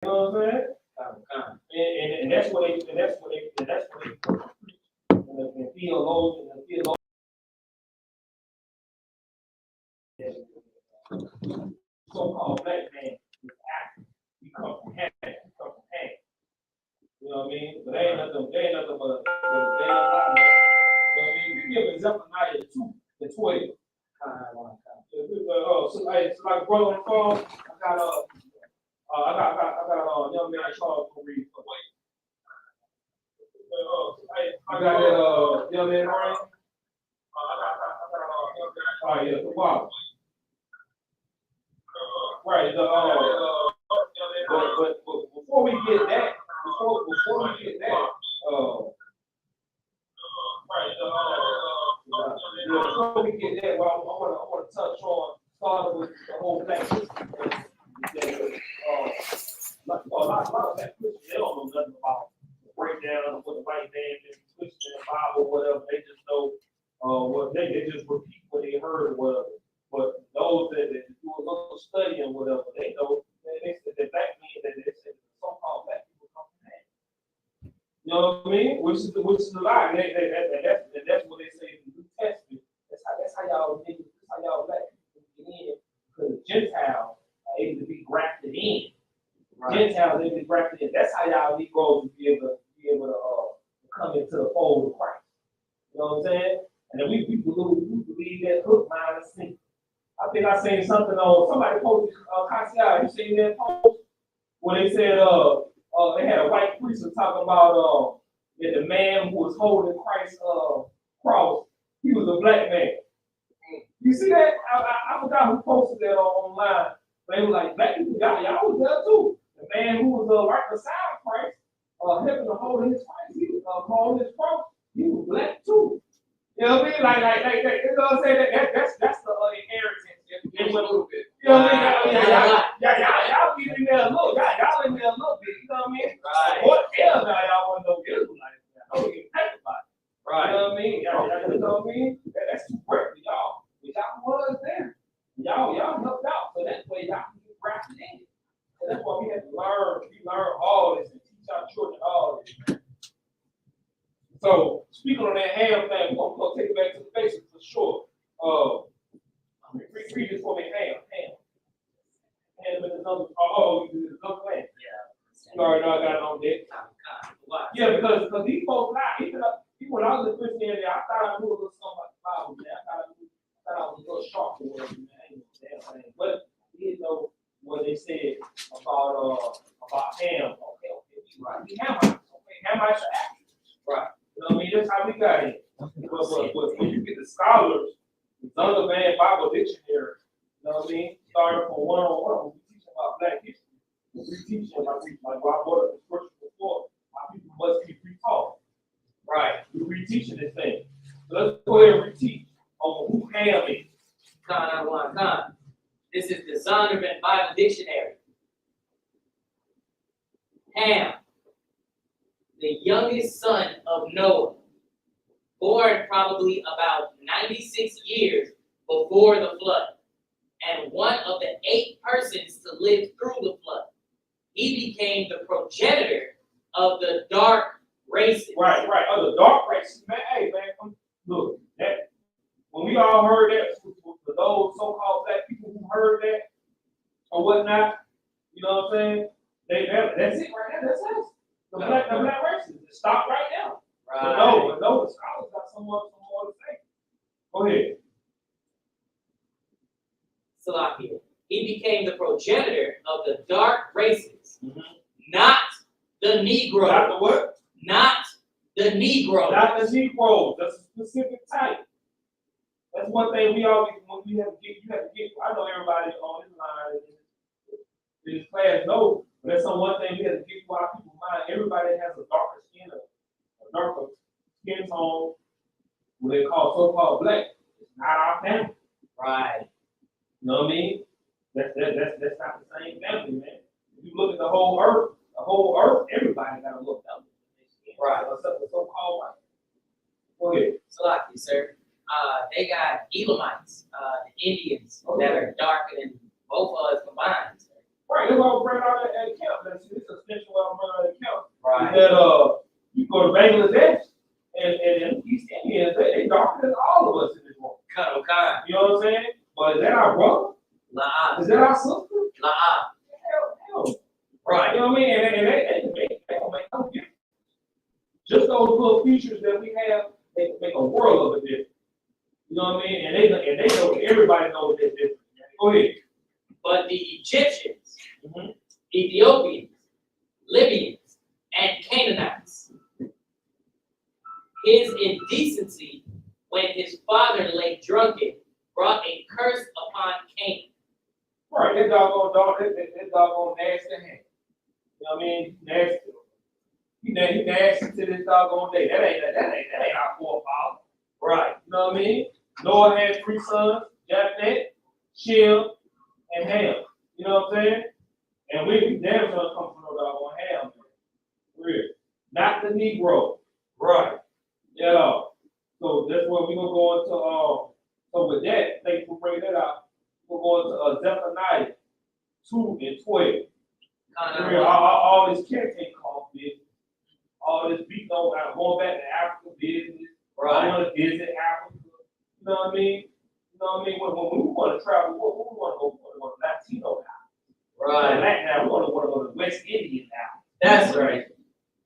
You know what I'm saying? And that's what they and that's what they preach. And theologians so-called black man is active. We come from heaven. We come from heaven. You know what I mean? But they ain't nothing but a damn lie, man. You know what I mean? You give Zephaniah 2:12. So like brother on the phone, I got young man Charles to read for me. I got that young man Ryan. Right, yeah, the Bible. Right, but before we get that, before we get that, well, I want to touch on starting with the whole black history. A lot of black Christians, they don't know nothing about the breakdown of what the white man is twisting in the Bible, whatever. They just know what they just repeat what they heard or whatever. But those that do a little study and whatever, they know they said that black men that they said so-called black people come from that. You know what I mean? Which is a lie. And that's what they say in the New Testament. That's how y'all black people get in, because Gentiles are able to be grafted in. Right. Gentiles are able to be grafted in. That's how y'all Negroes will be able to come into the fold of Christ. You know what I'm saying? And then we believe that hook, line, and sinker. I think I seen something on somebody posted Cassial. You seen that post where they said they had a white priest talking about that the man who was holding Christ's cross, he was a black man. You see that? I forgot who posted that online. They were like, black people, y'all was there too. The man who was right beside Christ, helping to hold his Christ, he was holding his cross, he was black too. You know what I mean? Like you know what I'm saying? That's the inheritance. A little bit. You know what I mean? Y'all get in there a little. Y'all in there a little bit. You know what I mean? Right. What else now y'all want to know Israelites? I don't even think about it. Right. You know what I mean? You know what I mean? That's too great for y'all. But y'all was there. Y'all helped out. So that's why y'all can get grafted in. So that's why we have to learn. We learn all this and teach our children all this. So speaking on that ham thing, we're gonna take it back to the basics for sure. Read this for me, ham. Ham is another. You did another thing. Yeah. You already know I got it on deck. Yeah, because these folks lie. Even when I was in Christianity, I thought I knew a little something about the Bible, man. I thought I was a little sharp for it, man. But I did know what they said about ham. Okay, right. We Hamites. Okay, Hamites are actors. Right. You know what I mean? That's how we got it. But when you get the scholars, the Zondervan Bible Dictionary, you know what I mean? Starting from 101, we teach about black history. We teach them like I brought up the scripture before. Our people must be pre-taught. Right. We're reteaching this thing. So let's go ahead and reteach on who Ham is. Con. This is the Zondervan Bible Dictionary. Ham, the youngest son of Noah, born probably about 96 years before the flood, and one of the 8 persons to live through the flood. He became the progenitor of the dark races. Right. Of the dark races. Man, hey, man, look, that when we all heard that, for those so-called black people who heard that or whatnot, you know what I'm saying? That's it right there. That's us. The black races. It stopped right now. Right. But no, the scholars got some more to say. Go ahead. Salakia. He became the progenitor of the dark races, not the Negro. Not the what? Not the Negro. Not the Negro. That's a specific type. That's one thing we always, when you have to get. I know everybody on this line in this class knows, but that's one thing we have to get to our people's mind. Everybody has a darker skin, a darker skin tone, what they call so-called black. It's not our family. Right. You know what I mean? That's not the same family, man. If you look at the whole earth, everybody got to look up. Right. Except the so-called white. Go ahead. Salakia, sir. They got Elamites, the Indians, that are darker than both of us combined. Right, that's why I was bringing out that account. That's it's essential why I'm bringing out that account. Right. That you go to Bangladesh and East Indians, they darker than all of us in this room. Okay. You know what I'm saying? But is that our brother? Nah. Is that our sister? Nah. Hell. Right. You know what I mean? And they don't make no difference. Just those little features that we have, they make a world of a difference. You know what I mean? And they know, everybody knows that difference. Go ahead. But the Egyptians, Ethiopians, Libyans, and Canaanites, his indecency when his father lay drunken brought a curse upon Canaan. Right, that doggone dog, that doggone nasty hand. You know what I mean? Nasty. He nasty to this doggone day. That ain't our forefather. Right. You know what I mean? Noah had 3 sons, Japheth, Shem, and Ham. You know what I'm saying? And we damn sure come from no doggone Ham, man. Real. Not the Negro. Right. Yeah. So that's where we're gonna go into so with that, thank you for bringing that out. We're going to Zephaniah 2 and 12. All this caretaking cost business, all this beat on going back to Africa business. Right. I want to visit Africa. You know what I mean? You know what I mean? When we want to travel, we want to go to Latino now. Right. Latin now, we want to go to West Indian now. That's right.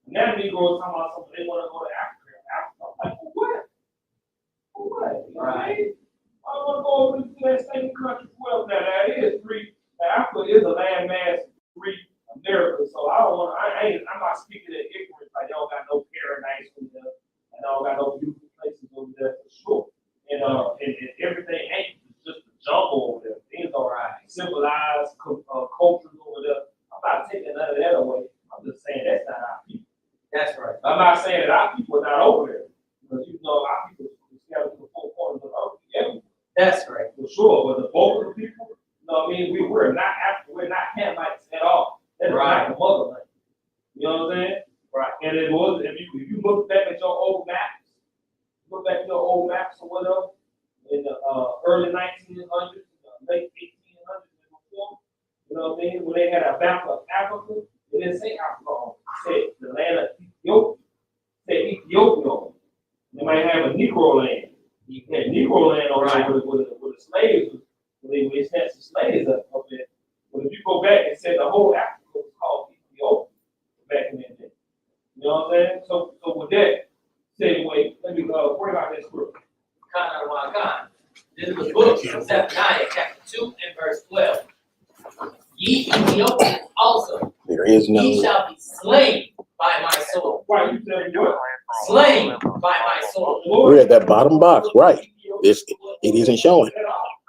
Now Negroes talking about something, they want to go to Africa. I'm like, for what? For what? You know what I mean? I want to go over to that same country. Well, now it is 3. Africa is a landmass 3 America. So I don't want to. I'm not speaking of ignorance. Like they don't got no paradise over there, and they don't got no beautiful places over there for sure. And everything ain't just a jumble over there. Things are civilized cultures over there. I'm not taking none of that away. I'm just saying that's not our people. That's right. I'm not saying that our people are not over there, because you know our people are scattered to the 4 corners of the earth. Yeah. That's right. For sure. But the bulk of the people, you know what I mean? We're not African, we're not Hamites at all. That's right. Not the motherland. You know what I'm saying? Right. And it was, if you look back at your old maps, or whatever, in the early 1900s, late 1800s and before, you know what I mean? When they had a map of Africa, it didn't say Africa on it. It said the land of Ethiopia. It said Ethiopia on it. They might have a Negro land. You had Negro land on right. Where the slaves, where they snatched the slaves up there. But if you go back and say the whole Africa was called Ethiopia back in that day. You know what I'm saying? So with that, say, wait, let me bring out that scripture. This is the book of Zephaniah, chapter 2 and verse 12. Ye Ethiopians also, there is no. Ye shall be slain by my sword. Right, you said what? Slain by my sword. We're at that bottom box, right? It isn't showing.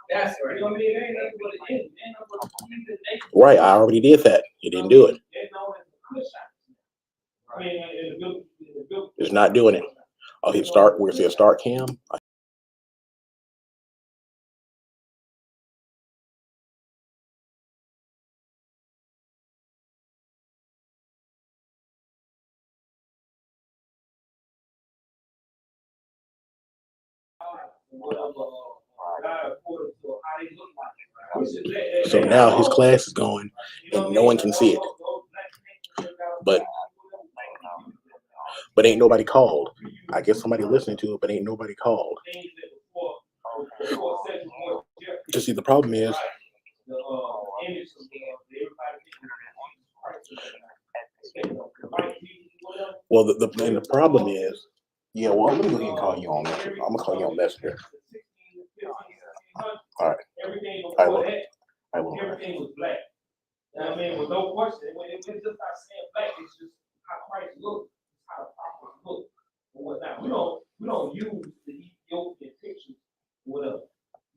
That's right. Right, I already did that. You didn't do it. It's not doing it. I'll hit start. Where it says start cam. So now his class is going and no one can see it. But ain't nobody called. I guess somebody listening to it, but ain't nobody called. You see, the problem is well, the problem is, yeah, well, I'm gonna go ahead and call you on Messenger. I'm gonna call you on Messenger. All right. I will. Everything was black. You know what I mean? With no question. It's just not saying black, it's just how Christ looks, how the prophets look, and whatnot. We don't use the Ethiopian pictures or whatever.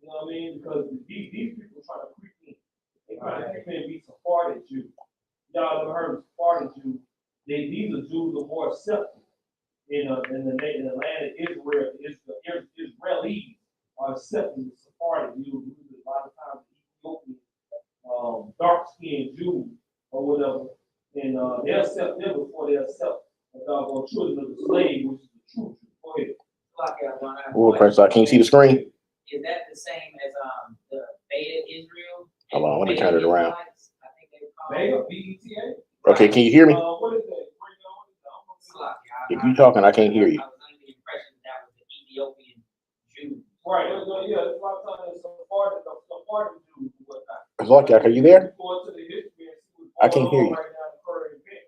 You know what I mean? Because these people try to creep in. They try to creep in and be Sephardic Jews. Y'all ever heard of Sephardic Jews? These are Jews who are more accepted in the land of Israel. Israelis are accepting the Sephardic Jews. A lot of times Ethiopian dark-skinned Jews or whatever, and they accept them before they accept the doggone children of the slave, which is the true Jew. Go ahead. Well, Prince, I can't see the screen. Is that the same as the Beta Israel? Hold on, let me turn it around. I think they Beta, B-E-T-A? Okay, can you hear me? What is that? If you talking, I can't hear you. I was under the impression that was the Ethiopian Jew. Right, yeah, that's why I'm telling you, some part of Jews and whatnot. Zolak, are you there? Go into the history and see I what's can't going hear on you. right now in the current event.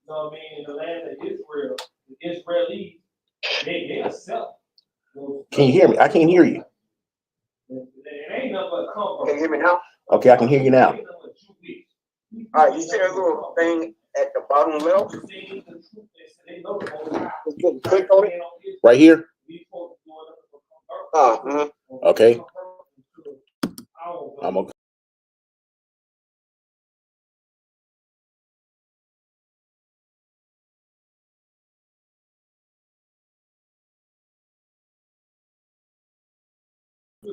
You know what I mean? In the land of Israel, the Israelis, they accept. Can you hear me? I can't hear you. It ain't nothing but comfort. Can you hear me now? Okay, I can hear you now. All right, you see that little thing at the bottom left? You click on it? Right here? Okay. I'm okay.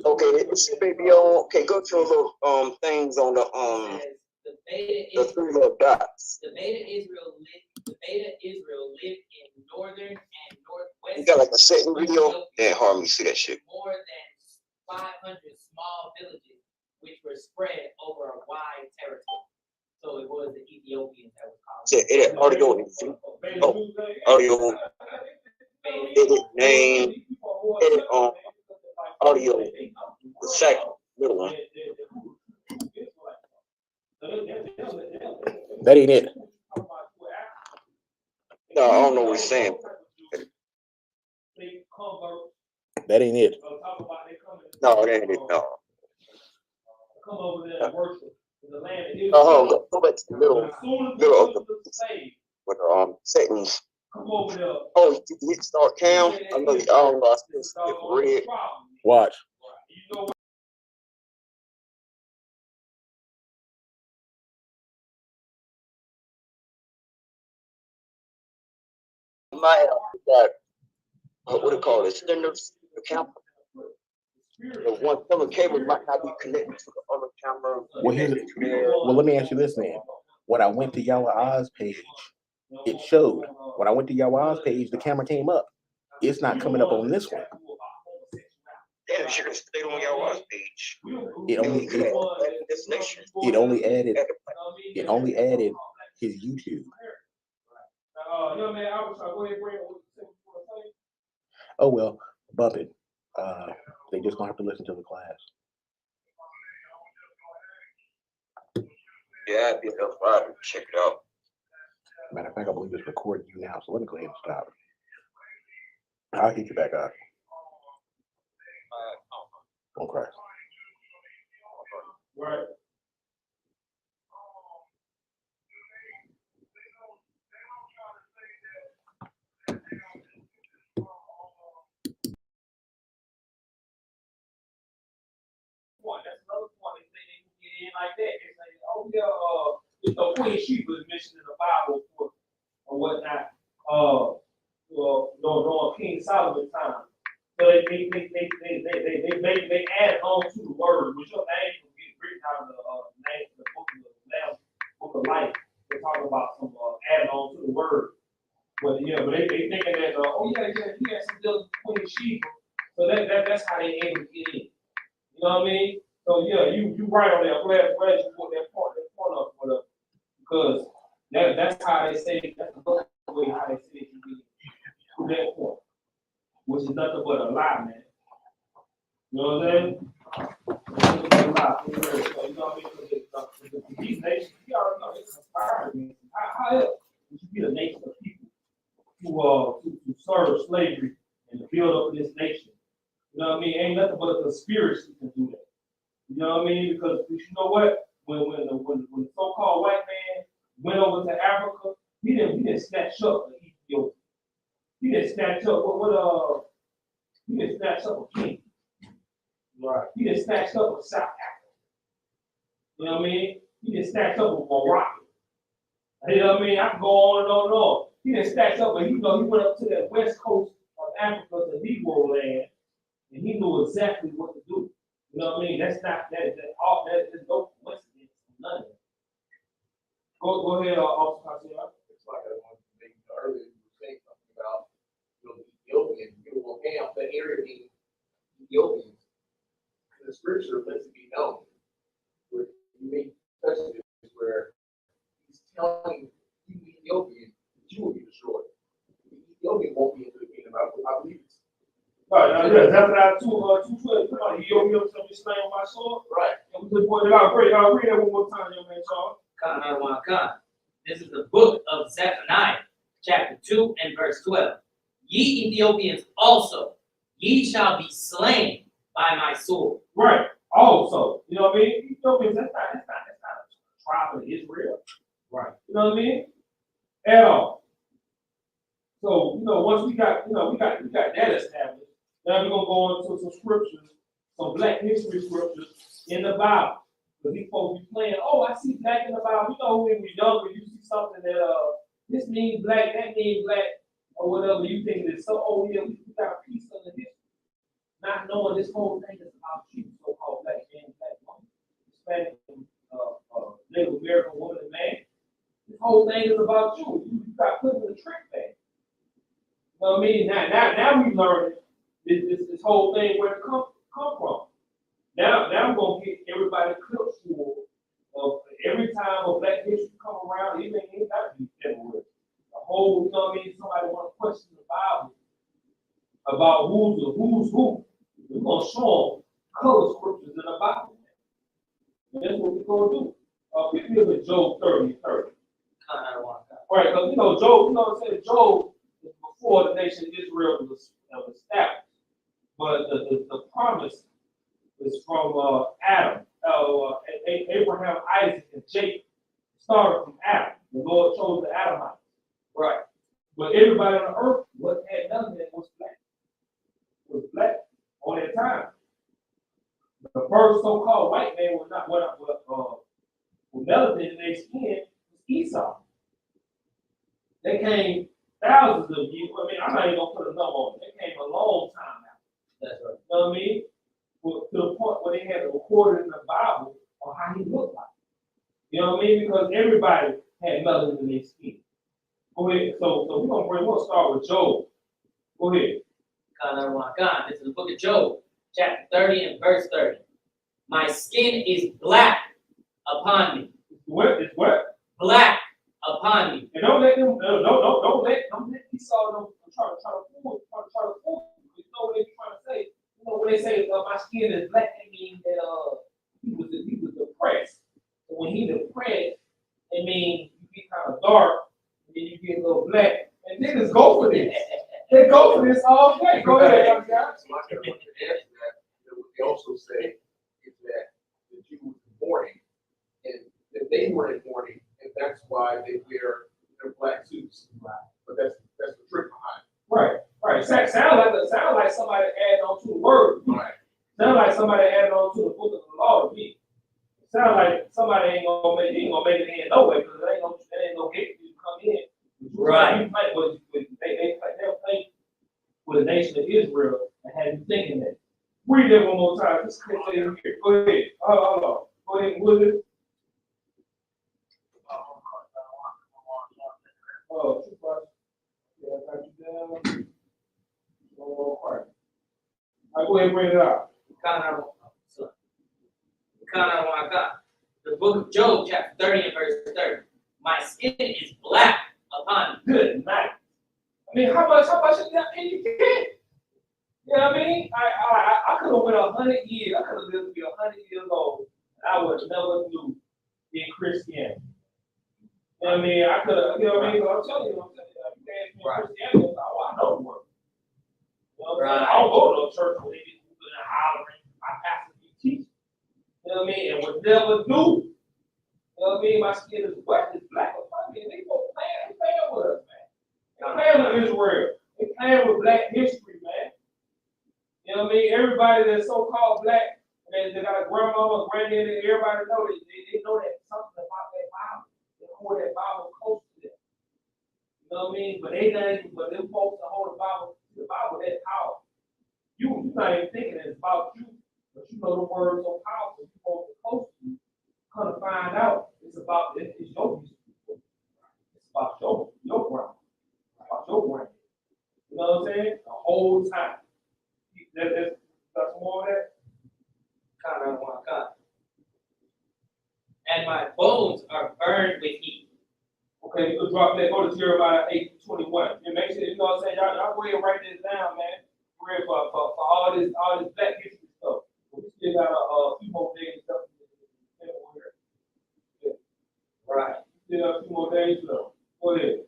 Okay, it's baby on. Okay, go to a little things on the the three little dots. The Beta Israel lived in northern and northwest. You got like a setting video? That hard me to see that shit. More than 500 small villages, which were spread over a wide territory. So it was the Ethiopians that was called. So edit audio, edit name, edit audio, the second little one. That ain't it. No, I don't know what he's saying. That ain't it. No, it ain't it. No. Come over there and worship in the land of Go back to the middle of the with the settings. Come over there. Oh, you can hit start cam. I know you all lost this. It's red. Watch. You know what? My what do you call it? Extenders, the camera. The one camera cable might not be connected to the other camera. Well, let me ask you this then. When I went to Yahanna's page, it showed. When I went to Yahanna's page, the camera came up. It's not coming up on this one. Yeah, you can stay on your page. It only added his YouTube. Oh well, bump it. They just gonna have to listen to the class. Yeah, I'd be enough to check it out. Matter of fact, I believe it's recording you now, so let me go ahead and stop. I'll get you back up. Okay. Right. That's another point. They get in like that. They say, oh yeah, Queen Sheba was mentioned in the Bible or whatnot. During King Solomon's time. So they add on to the word, which your name will get written out of the name of the book of life. They talk about some add on to the word. But yeah, but they thinking that he had some deals with Queen Sheba. So that's how they able to get in. You know what I mean? So yeah, you right on that. I'm glad you put that point up with us. Because that's how they say that's the way how they say it can be to that point. Which is nothing but a lie, man. You know what I'm saying? Nothing but a lie. You know what I mean? Because these nations, you already know it's inspired. How else would you be a nation of people to serve slavery and to build up this nation? You know what I mean? Ain't nothing but a conspiracy to do that. You know what I mean? Because you know what? When the so-called white man went over to Africa, he didn't snatch up the Ethiopia. He didn't snatch up he didn't snatch up a king. Right. He didn't snatch up a South Africa. You know what I mean? He didn't snatch up a Morocco. You know what I mean? I can go on and on and on. He didn't snatch up, but he went up to that west coast of Africa, the Negro land, and he knew exactly what to do. You know what I mean? That's there's no coincidence, none of it. Go ahead, Officer. It's like I wanted to make earlier, you were saying something about the Ethiopians, beautiful camp, the area being Ethiopians. The scripture lets it be known. Where you make such a where you will be destroyed. Ethiopian won't be into the kingdom. I believe it's Right, that's what I 2:12. Come on, you owe me some slain on my sword. right. And we just pointed out, read that one more time, young man, Charles. This is the book of Zephaniah, chapter 2 and verse 12. Ye Ethiopians also, ye shall be slain by my sword. Right. Also, you know what I mean? Ethiopians, that's not a tribe of Israel. Right. You know what I mean? At all. So, once we got that established, now we're gonna go into some scriptures, some black history scriptures in the Bible. Because these folks be playing, oh, I see black in the Bible. When we're younger, you see something that this means black, that means black, or whatever. You think it's so, oh yeah, we got a piece of the history. Not knowing this whole thing is about you, so-called black man, black woman, Hispanic, Native American woman and man. This whole thing is about you. You got put in the trick bag. You know what I mean? Now we learning this whole thing where it come from. Now I'm gonna get everybody clips full of every time a black history come around, even ain't gotta be February. The whole, you know what I mean? Somebody wanna question the Bible about who's who. We're gonna show them color scriptures in the Bible. And that's what we're gonna do. Pick me up at Job 30. Right, because Job, what I'm saying, Job is before the nation of Israel was established. But the promise is from Adam, Abraham, Isaac, and Jacob. Started from Adam. The Lord chose the Adamites. Right. But everybody on the earth had nothing that was black. Was black on that time. The first so-called white man was not with melanin in their skin was Esau. They came thousands of years. I mean, I'm not even gonna put a number on it. They came a long time after. That's right. You know what I mean? To the point where they had it recorded in the Bible on how he looked like. You know what I mean? Because everybody had melanin in their skin. Go ahead. So we'll start with Job. Go ahead. This is the book of Job, chapter 30 and verse 30. My skin is black upon me. It's what? Black upon me. And don't let Esau try to fool you. You know what they're trying to say? You know when they say my skin is black, it means that he was depressed. So when he depressed, it means you get kind of dark, and then you get a little black. And niggas go for this. They go for this all day. Go ahead, young guy. So I can answer that. What they also say is that the Jews were mourning, and that they were in mourning, and that's why they wear their black suits. But that's the trick behind it. Right. Sound like somebody added on to the word. Right. Sound like somebody added on to the book of the law to me. Sound like somebody ain't gonna make it in no way because there ain't no gate for you to come in. Right. They'll play with the nation of Israel and have you thinking that. Read that one more time. Just click it in here. Go ahead. Go ahead and with it. Oh, yeah, I got you down. All right. Go ahead and bring it out. The book of Job, chapter 30 and verse 30. My skin is black upon me. Good night. I mean, how much of that can you get? You know what I mean? I could have went 100 years. I could have lived to be 100 years old. I would never knew in Christianity. You know what I mean? I could have, you know what I mean? I'm telling you, you can't be Christianity. I know the word. You know what I mean? I don't go to no church where they be moving and hollering. My pastor be teaching. You know what I mean? And would never do. You know what I mean? My skin is wet, it's black. I mean, they go playing with us, man. They're playing with Israel. They're playing with black history, man. You know what I mean? Everybody that's so-called black, they got a grandmama, granddaddy, everybody know they know that something about that Bible. They hold that Bible close to them. You know what I mean? But them folks that hold the Bible that powerful. You're not even thinking that it's about you, but you know the word is so powerful, you hold it close to you. Come to find out, it's your history. It's about your ground. About your brain. You know what I'm saying? The whole time. That's more of that. And my bones are burned with heat. Okay, you can drop that, go to Jeremiah 8:21. And make sure, you know what I'm saying? Y'all go ahead and write this down, man. We're for all this black history stuff. We still got a few more days stuff. Right. Still got a few more days left. Go ahead.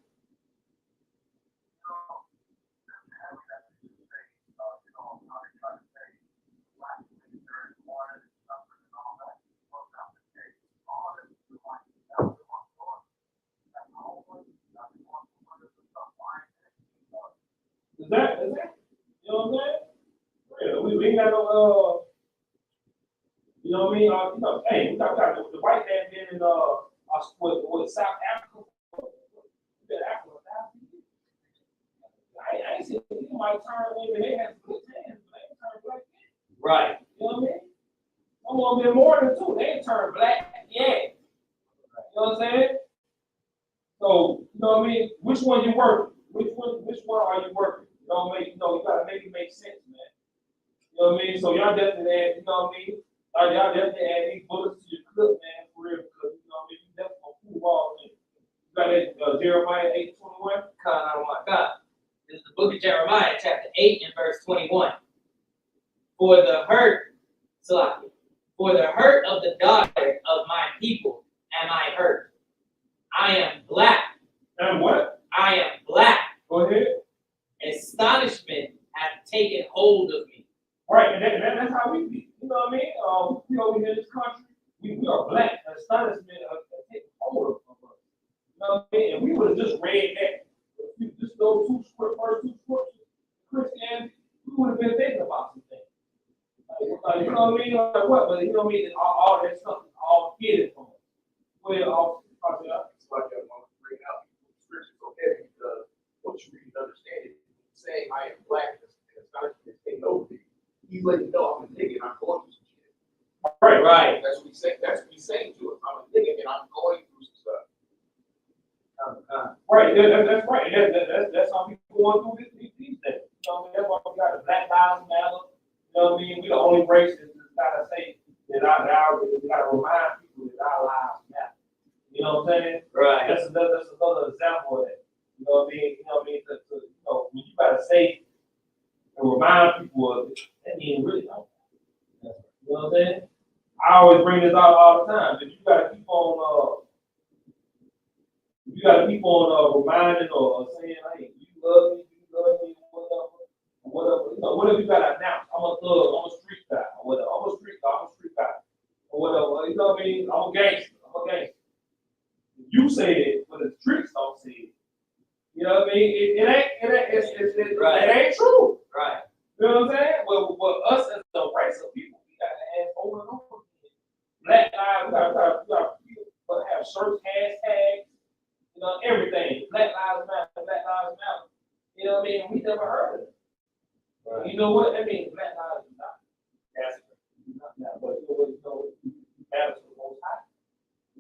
Is that? You know what I'm saying? Yeah, we ain't got no, you know what I mean? You know, hey, we got the white man being in, with South Africa. Africa, I ain't seen anybody turn, maybe they had some good hands, but they ain't turned black yet. Right. You know what I mean? I'm gonna be more than two, they ain't turned black yet. You know what I'm saying? So, you know what I mean? Which one you working? Which one are you working? You gotta make it make sense, man. You know what I mean? So y'all definitely add, you know what I mean? Y'all definitely add these bullets to your clip, man, for real, because you know what I mean, you definitely gonna prove all of it. You got that Jeremiah 8:21? Oh my God. This is the book of Jeremiah, chapter 8 and verse 21. For the hurt of the daughter of my people am I hurt. I am black. And what? I am black. Go ahead. Astonishment hath taken hold of me. Right, and that's how we be. You know what I mean? We over here in this country, we are black. Astonishment has taken hold of us. You know what I mean? And we would have just read that. If you just those first two scriptures, Christianity, we would have been thinking about some things. You know what I mean? Like what? But you know what I mean? All that stuff is all hidden from us. Well, It's like that one bring out scripture so heavy because once you read and understand it, saying I am black and it's not just taking over me. He's letting you know I'm a nigga and I'm going through some shit. Right. That's what he's saying. That's what he's saying to us. I'm a nigga and I'm going through some stuff. Right, that's right. That's how people going through these days. You know what I mean? That's why we got the Black Lives Matter. You know what I mean? We the only race that gotta say that we gotta remind people that our lives matter. You know what I'm saying? Right. That's another example of that. You know what I mean? You know what I mean? When you gotta say and remind people of it, that means really don't. You know what I'm saying? I always bring this out all the time. If you gotta keep on reminding or saying, hey, you love me, whatever. You know, whatever you gotta announce. I'm a thug, I'm a street guy, or whatever. I'm a street guy, or whatever. You know what I mean? I'm a gangster. You say it, but the streets don't say it. You know what I mean? It ain't true. Right. You know what I'm saying? Well, us as a race of people, we gotta ask over and over again. Black lives, we gotta have shirts, hashtags, you know, everything. Black lives matter. You know what I mean? We never heard of it. Right. You know what? That means black lives is not. But you know, matter to the most high.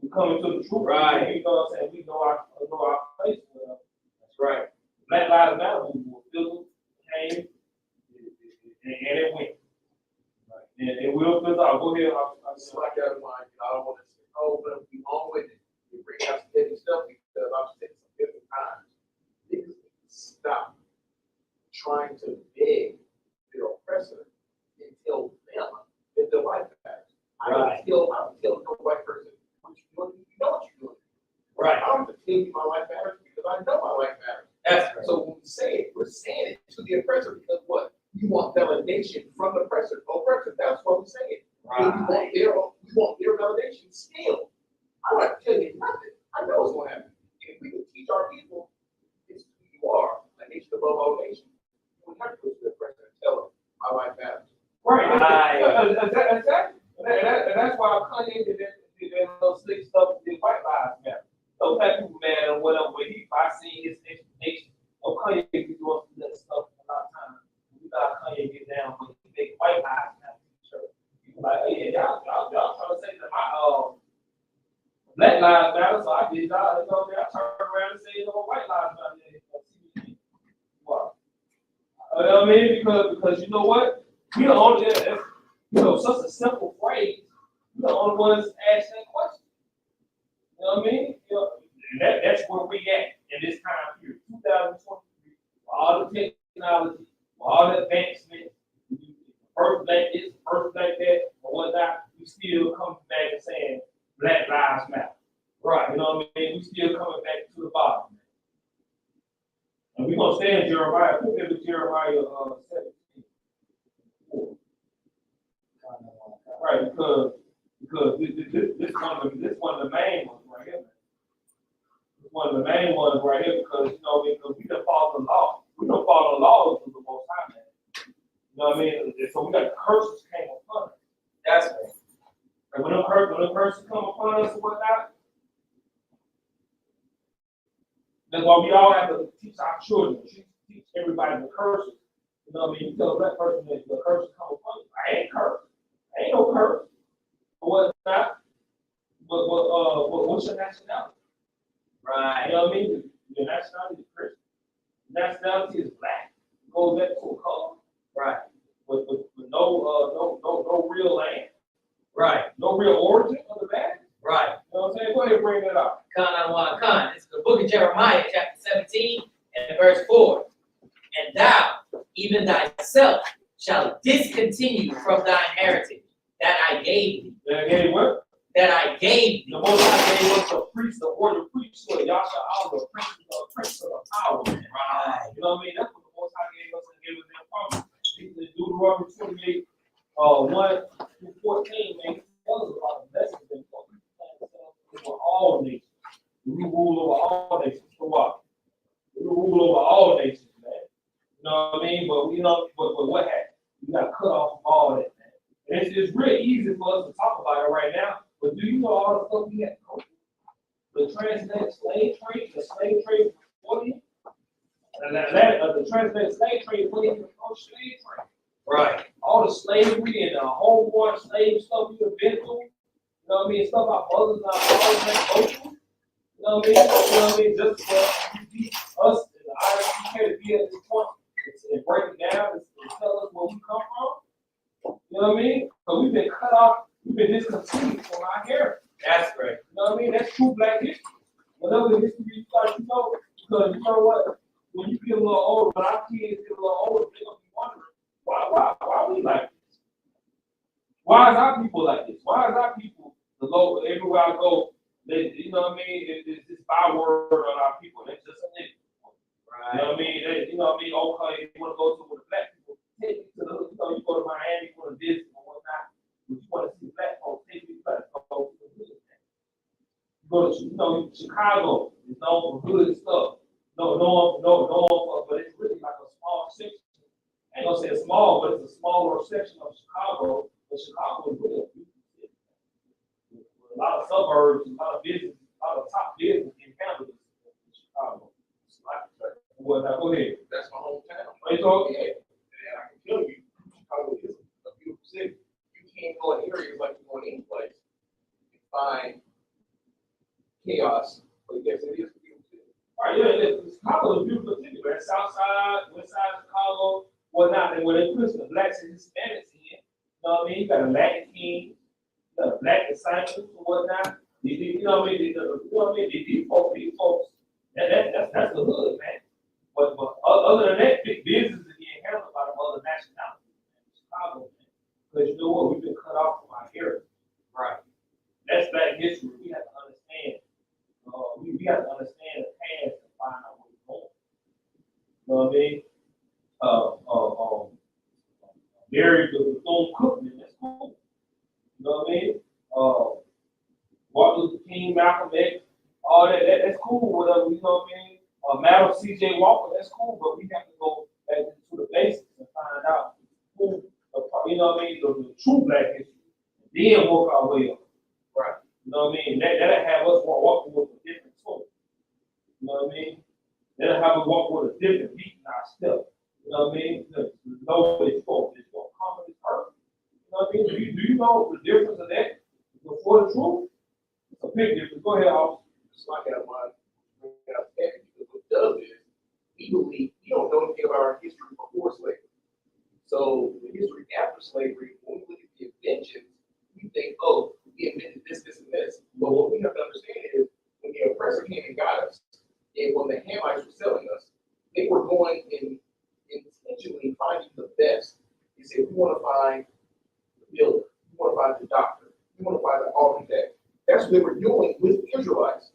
We coming to the truth. Right. You know what I'm saying? We know our place. That's right. Black lives matter. We will fizzle, came, and it went. Right. And it will fizzle out. Go ahead. I'm just like that in mind. I don't want to say, oh, but we long with it. We bring out some heavy stuff because I've said some different times. Niggas need to stop trying to beg their oppressor and tell them that their life matters. I don't tell no white person what you're doing. You know what you're doing. Right. I don't have to tell you my life matters because I know my life matters. That's right. So when we say it, we're saying it to the oppressor because what? You want validation from the oppressor. That's what we're saying. Right. We want their validation still. I don't have to tell you nothing. I know what's going to happen. If we can teach our people, it's who you are, a nation above all nations. We have to go to the oppressor and tell them my life matters. Right. Exactly. And that's why Kanye did that little slick stuff with the white lives matter. Those black people mad or whatever, but I see his explanation of Kanye be doing that stuff a lot of times. We got Kanye get down, but he make white lives matter. Like, hey, y'all trying to say that my black lives matter, so I did y'all, you know, I turned around and say, white lives matter. Wow. You know what I mean? Because you know what? We the only, such a simple phrase, we the only ones ask that question. You know what I mean? And that's where we at in this time period, 2023, all the technology, all the advancement, first like this, first like that, or whatnot, we still come back and saying Black Lives Matter. Right. You know what I mean? We still coming back to the bottom. And we're gonna stay in Jeremiah. Put it with Jeremiah 17. Right, because this one of the main ones right here. This one of the main ones right here because you know because we don't follow the law. We don't follow the laws of the Most High, man. You know what I mean? So we got curses came upon us. That's right. And when the curses come upon us and whatnot, that's why we all have to teach our children, teach everybody the curses. You know what I mean? You tell a black person that the curses come upon you. I ain't cursed. I ain't no curse. But what's your nationality? Right. You know what I mean? Your nationality is Christian. Nationality is black. It goes back to a color. Right. With no real land. Right. No real origin of the land. Right. You know what I'm saying? Go ahead and bring that up. It's the book of Jeremiah, chapter 17, and verse 4. And thou, even thyself, shalt discontinue from thine heritage that I gave thee. That I gave what? That I gave thee. The Most High gave us the priest, the order priesthood. Y'all shall all the prince of the power. Right. You know what I mean? That's what the Most High gave us and gave us their promise. Deuteronomy 28, 1 through 14, man, he tells us about the blessings and over all nations. We rule over all nations. For what? We rule over all nations, man. You know what I mean? But we know, but what happened? We got cut off from all that, man. And it's real easy for us to talk about it right now. But do you know all the stuff we had to go through? The transatlantic slave trade, the slave trade before you. The transatlantic slave trade wasn't even no slave trade. Right. All the slavery and the homeborn slave stuff we have been through. You know what I mean? Stuff our mothers and our fathers had to go through. You know what I mean? You know what I mean? Just for us and the I.S.U.P.K to be at this point and break it down and tell us where we come from. You know what I mean? So we've been cut off, we've been discontinued from our heritage. That's right. You know what I mean? That's true black history. Whatever history you start, you know, because you know what? When you get a little older, when our kids get a little older, they're gonna be wondering, why we like this? Why is our people like this? Why is our people the low everywhere I go? They, you know what I mean? It's this byword on our people. That's just a nigga. Right. You know what I mean? You know what I mean? Okay, you want to go to with the black people, take me to the, you know, you go to Miami, you want to visit or whatnot. But you want to see black folks, take me to black folks. You go to, you know, Chicago, it's known for hood stuff. No, but it's really like a small section. I ain't gonna say it's small, but it's a smaller section of Chicago. But Chicago is really a beautiful city. A lot of suburbs, a lot of business, a lot of top business in Canada in Chicago. Well, now go ahead. That's my hometown. It's okay. And I can tell you, Chicago is a beautiful city. You can't go in areas like you go in any place and find chaos, but yes, it is a beautiful city. All right, yeah, Chicago is a beautiful city, man. South side, west side of Chicago, whatnot. And when they put the blacks and Hispanics in, you know what I mean? You got a Latin king, you got a black disciples and whatnot. You know what I mean? You know what I mean? These folks, that's the hood, man. But other than that, big business is being handled by the other nationalities in Chicago, man. Because you know what? We've been cut off from our heritage. Right. That's black history. We have to understand. We have to understand the past and find out where we're going. You know what I mean? Mary the Bethune-Cookman, that's cool. You know what I mean? Martin Luther King, Malcolm X, all that's cool, whatever, you know what I mean? Madam C.J. Walker, that's cool, but we have to go back to the basics and find out who, you know what I mean, the true black history, and then work our way up. Right. You know what I mean? That'll have us walking with a different tone. You know what I mean? That'll have us walk with a different beat in our step. You know what I mean? Know what it's for. It's for common is perfect. You know what I mean? Do you know the difference of that before the truth? It's a big difference. Go ahead, Al. It's like I want to bring out that because what it does is we believe we don't know anything about our history before slavery. So the history after slavery, when we look at the inventions, we think, oh, we invented this, this, and this. But what we have to understand is when the oppressor oppressor came and got us, and when the Hamites were selling us, they were going and intentionally finding the best. They said, we want to find the builder, we want to find the doctor, we want to find the architect. That's what they were doing with Israelites.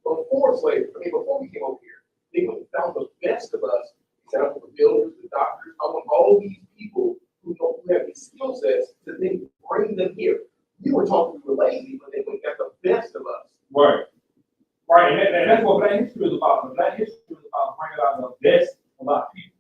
Before slavery, before we came over here, they went and found the best of us. They said, I want the builders, the doctors, I want all these people who have these skill sets to then bring them here. We were talking we were lazy, but they went and got the best of us. Right. Right, and that's what Black history is about. Black history is about bringing out the best about people.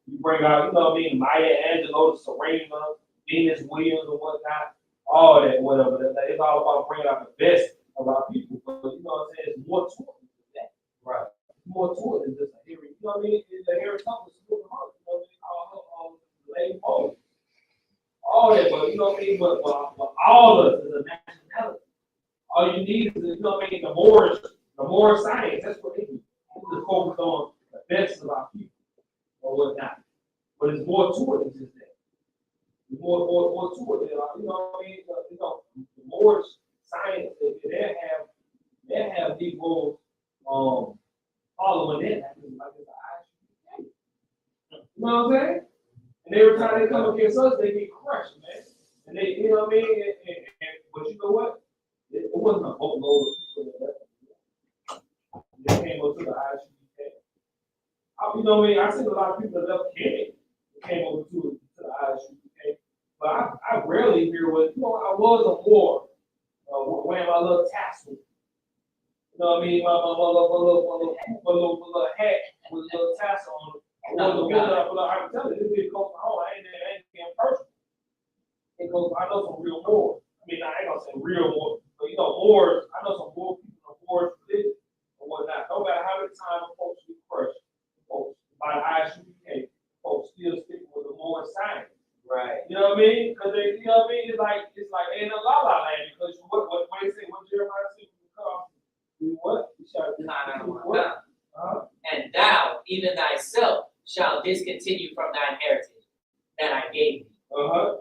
You bring out, you know what I mean, Maya Angelou, Serena, Venus Williams, and whatnot, all that, whatever. It's all about bringing out the best about people. But you know what I'm saying? There's more to it than that. Right. More to it than just a hearing. You know what I mean? It's a hearing something. You know what I mean? Lady Poe. All that, but you know what I mean? But all of us is a nationality. All you need is, you know what I mean, the more science, that's what they do. They just focus on the best about people or whatnot. But there's more to it than just that. There's more to it. You know what I mean? The more science they have people following that, like it's the I.S.U.P.K. You know what I'm saying? And every time they come against us, they get crushed, man. And they, you know what I mean? But you know what? It wasn't a boatload of people that left. They came over to the I.S.U.P.K. You know what I mean? I seen a lot of people that left Kenya that came over to the I.S.U.P.K. But I rarely hear what, you know, I was a war, wearing my little tassel. You know what I mean? My little hat with a little tassel on it. I can tell you, this is close to home. I ain't in person. It goes, I know some real Moors. I mean, I ain't gonna say real Moors, but you know, Moors, I know some Moor people in the Moors religion and whatnot. No matter how many times folks get crushed, folks by the I.S.U.P.K, folks still sticking with the Moor science. Right. You know what I mean? Because they, you know what I mean? It's like ain't a la la land because what they say, what Jeremiah said, we cut off. Do what? We shall do what? And thou, even thyself, shall discontinue from thine heritage that I gave thee.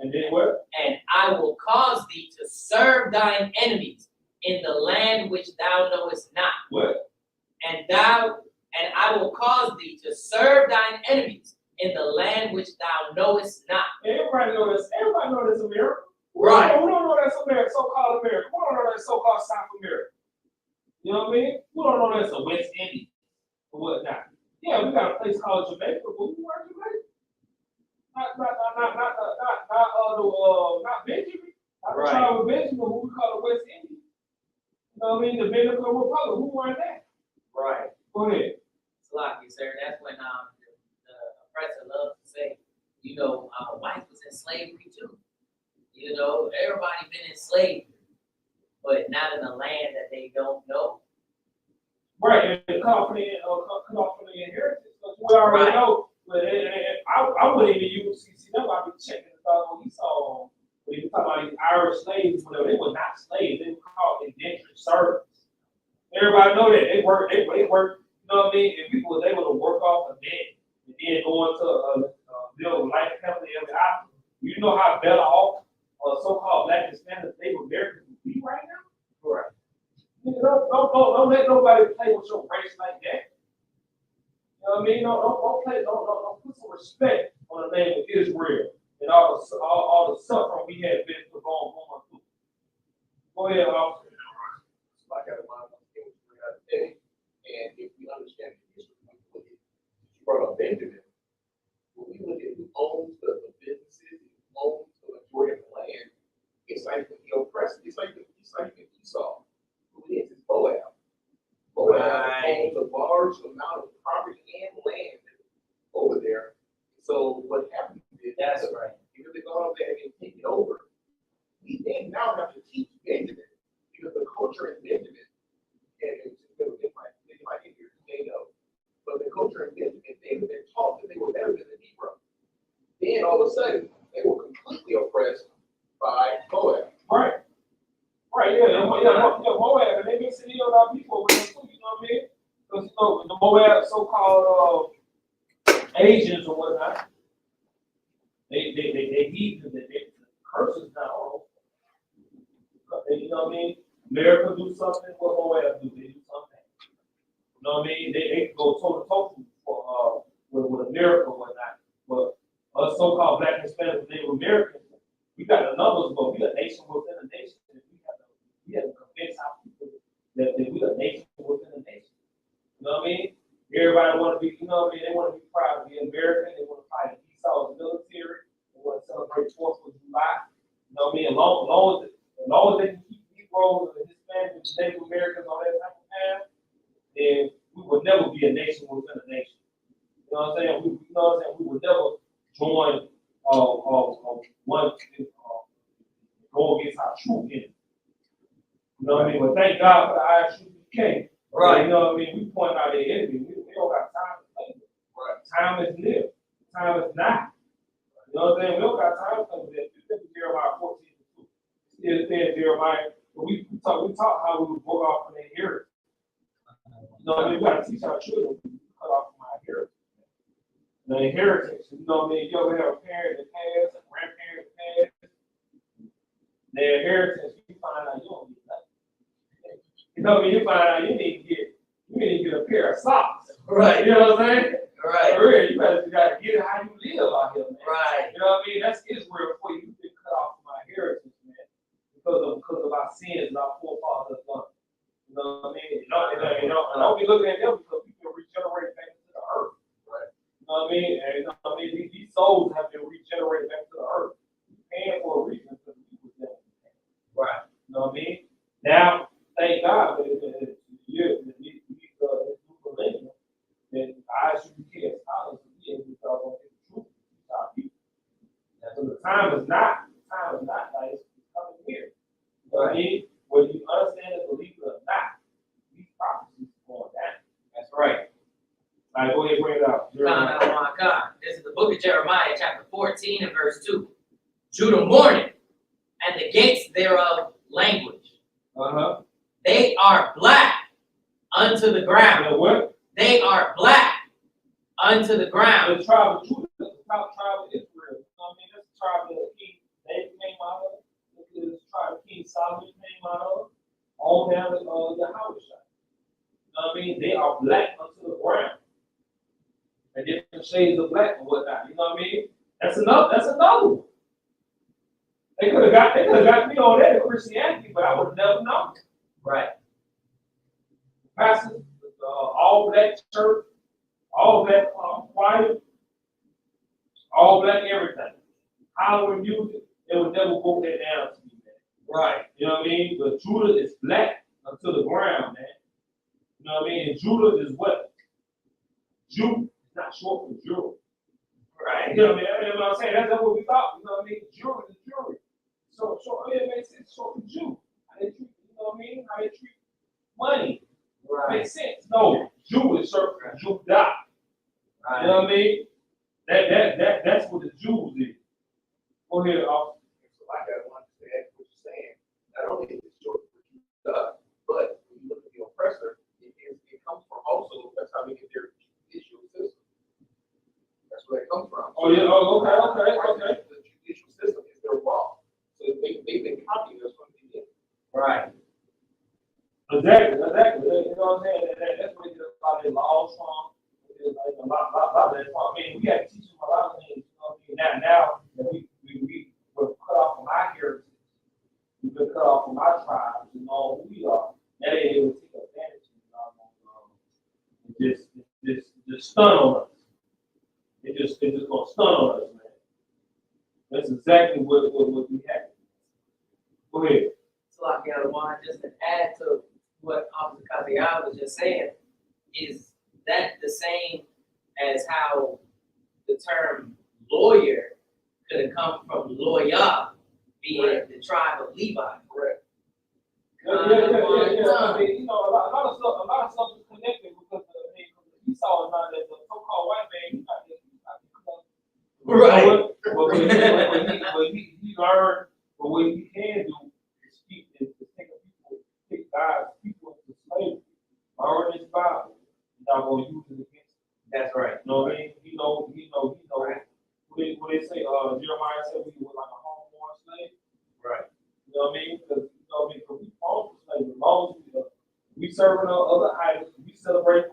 And then what? And I will cause thee to serve thine enemies in the land which thou knowest not. What? And I will cause thee to serve thine enemies in the land which thou knowest not. Everybody know this. Everybody know this America. Right. Who don't know that's America, so-called America? Who don't know that's so-called South America? You know what I mean? Who don't know that's the West Indies or whatnot? Yeah, we got a place called Jamaica, but who are Jamaica? Not Benjamin. Not the tribe of Benjamin, who we call the West Indies. You know what I mean? The Dominican Republic, who are that? Right. Go ahead. Sloppy, sir. That's when the oppressor loves to say, you know, white was in slavery too. You know, everybody been in slavery, but not in a land that they don't know. Right, and cut off from the inheritance. Because we already know. But I wouldn't even use CC. That's why I be checking the dog when he saw when he was talking about these Irish slaves. Whatever, they were not slaves. They were called indentured servants. Everybody know that they work. They work. You know what I mean? If people was able to work off a debt and then go into build a life family every hour, you know how better off so-called Black Hispanic slave Americans would be right now. Correct. Don't let nobody play with your race like that. You know what I mean? Don't put some respect on the name of Israel and all the suffering we have been going through. Go ahead, officer. Like I remind myself today, and if we understand the history, you brought up Benjamin. When we look at who owns the businesses, who owns the majority of the land, it's like the oppressed. It's like Esau. Who is Moab? Moab owns a large amount of property and land over there. So what happened is That's right. because they go out there and take it over, we then now have to teach Benjamin because the culture in Benjamin, and they might hear they know, but the culture in Benjamin, they have been taught that they were better than the Hebrew. Then all of a sudden, they were completely oppressed by Moab. Right. Right, yeah, Moab, and they been sitting on our people over there too, you know what I mean? Because, you know, the Moab so-called Asians or whatnot, they heathen, they curses now. You know what I mean? America do something, what Moab do? They do something. know what I mean? They can go toe to toe with America or whatnot. But us so-called Black and Hispanic Native Americans, we got the numbers, but we a nation within a nation. We have to convince our people that we a nation within a nation. You know what I mean? Everybody want to be, you know what I mean? They want to be proud to be American. They want to fight the Esau's military. They want to celebrate 4th of July. You know what I mean? As long as they can keep Negroes and Hispanics and Native Americans on that type of path, then we would never be a nation within a nation. You know what I'm saying? We would never join one go against our true enemy. You know what I mean? But thank God for the I.S.U.P.K. Right. You know what I mean? We point out their enemy. We don't got time to play. Right. Time is near. Time is not. You know what I'm saying? We don't got time to play with that. You think of Jeremiah 14:2. Still says Jeremiah, but we talk how we would go off from their inheritance. You know what I mean? We gotta teach our children we cut off from our inheritance. The inheritance, you know what I mean? You ever have a parent that passed, a grandparent that passed, their inheritance, you find out you don't get nothing. You know what I mean? You find out you need to get a pair of socks. Right. You know what I'm saying? Right. For real, you gotta get it how you live out here, man. Right. You know what I mean? That's Israel for you. You've been cut off from our inheritance, man. Because of our sins and our forefathers done. You know what I mean? And don't be looking at them because we can regenerate back to the earth. Right. You know what I mean? And you know what I mean? These souls have been regenerated back to the earth. We're paying for a reason because we was there. Right. You know what I mean? Now, thank God that these millennium, that I.S.U.P.K. is scholars to be able to tell them the truth to our people. So the time is not like it's coming here. You know what I mean? Whether you understand it, believe it or not, these prophecies are going down. That's right. All right, go ahead and bring it out. This is the book of Jeremiah, chapter 14 and verse 2. Judah mourneth, and the gates thereof language. They are black unto the ground. You know what? They are black unto the ground. The tribe of Judah, the top tribe of Israel. You know what I mean? That's the tribe that King David came out of. This is the tribe King Solomon came out of. All down to Yahanna. You know what I mean? They are black unto the ground. And different shades of black and whatnot. You know what I mean? That's another one. They could have got me on that in Christianity, but I would have never known. Right. Pastor, all black church, all black choir, all black everything. Halloween music, they would never go that down to me, man. Right. You know what I mean? But Judah is black unto the ground, man. You know what I mean? And Judah is what? Jew, not short for jewelry. Right. You know what I mean? You know what I'm saying? That's what we thought. You know what I mean? Jewelry is jewelry. So it makes sense. Short for Jew. How they treat, you know what I mean? How they treat money. Right. Makes sense. No, Jew is short for Judah. Right. You know what I mean? That's what the Jews is. Go ahead, officer. So I got to understand what you're saying. Not only is it short for Judah, but when you look at the oppressor, it comes from also, that's how they get their judicial system. That's where it comes from. Oh, yeah. Oh, okay. The judicial system is their law. So they've been copying us from the beginning. Right. Exactly. You know what I'm saying? That's where they get a lot of their laws from. Like a lot of that. I mean, we got to teach them a lot of things. You know what I mean? Now that we were cut off from our heritage, we've been cut off from our tribes and all who we are. Now they able to take advantage of it. Just stun on us. They just gonna stun on us, man. That's exactly what we have. Go ahead. So like Yahanna, just to add to what Officer Kaziah was just saying, is that the same as how the term lawyer could have come from lawyer, being the tribe of Levi. Correct. Yeah. I mean, you know, a lot of stuff is connected because Esau is not that the so-called white man. He's not Right. But he learned, but what he can do is take God's people into slavery. Learn his Bible. He's not going to use it against him. That's right. You know what I mean? He know. Right. What they say, Jeremiah said we were like a homeborn slave. Right. You know what I mean? Because we fall for slavery. As long as we serving other idols, we celebrate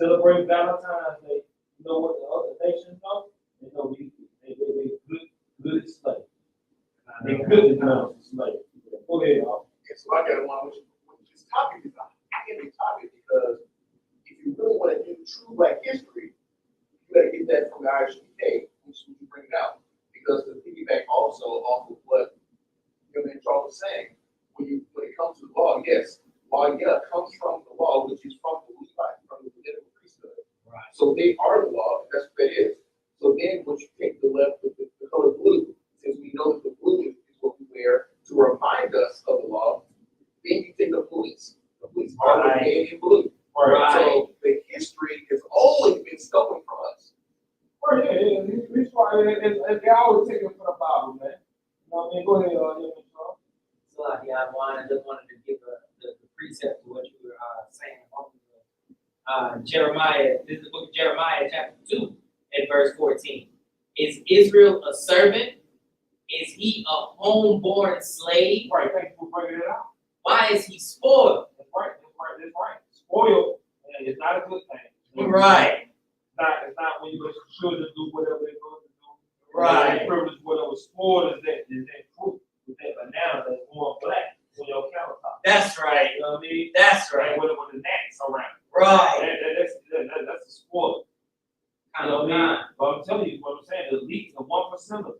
celebrate Valentine's Day. You know what the other nations know? They know they good as slaves. They good as slaves. Go ahead, y'all. Okay, so I got one, which this topic is a heavy topic because if you really want to do true Black history, you got to get that from the I.S.U.P.K, which you bring it out. Because to piggyback also off of what Charles was saying, when it comes to the law, yes, law, comes from the law, which is from the Levite, from the Levitical priesthood. Right. So they are the law, that's what that is. So then when you take the left with the color blue, since we know that the blue is what we wear to remind us of the law, then you take the police. The police are the red and blue. Right. So the history has always been stolen from us. Well, yeah, it's why they always take it from the Bible, man. You know what I mean? Go ahead, Charles. So I just wanted to give the precept to what you were saying. Jeremiah, this is the book of Jeremiah, chapter 2, and verse 14. Is Israel a servant? Is he a homeborn slave? Right, thank you for bringing it out. Why is he spoiled? That's right. Spoiled is not a good thing. Right. It's not when you let your children do whatever they're going to do. Right. Privilege, whatever spoiled is that fruit, with that banana that's more black on your countertop. That's right. You know what I mean? That's right. With the gnats around. Right. That's a spoil. You know what I mean? But I'm telling you what I'm saying. The elite, the 1%, the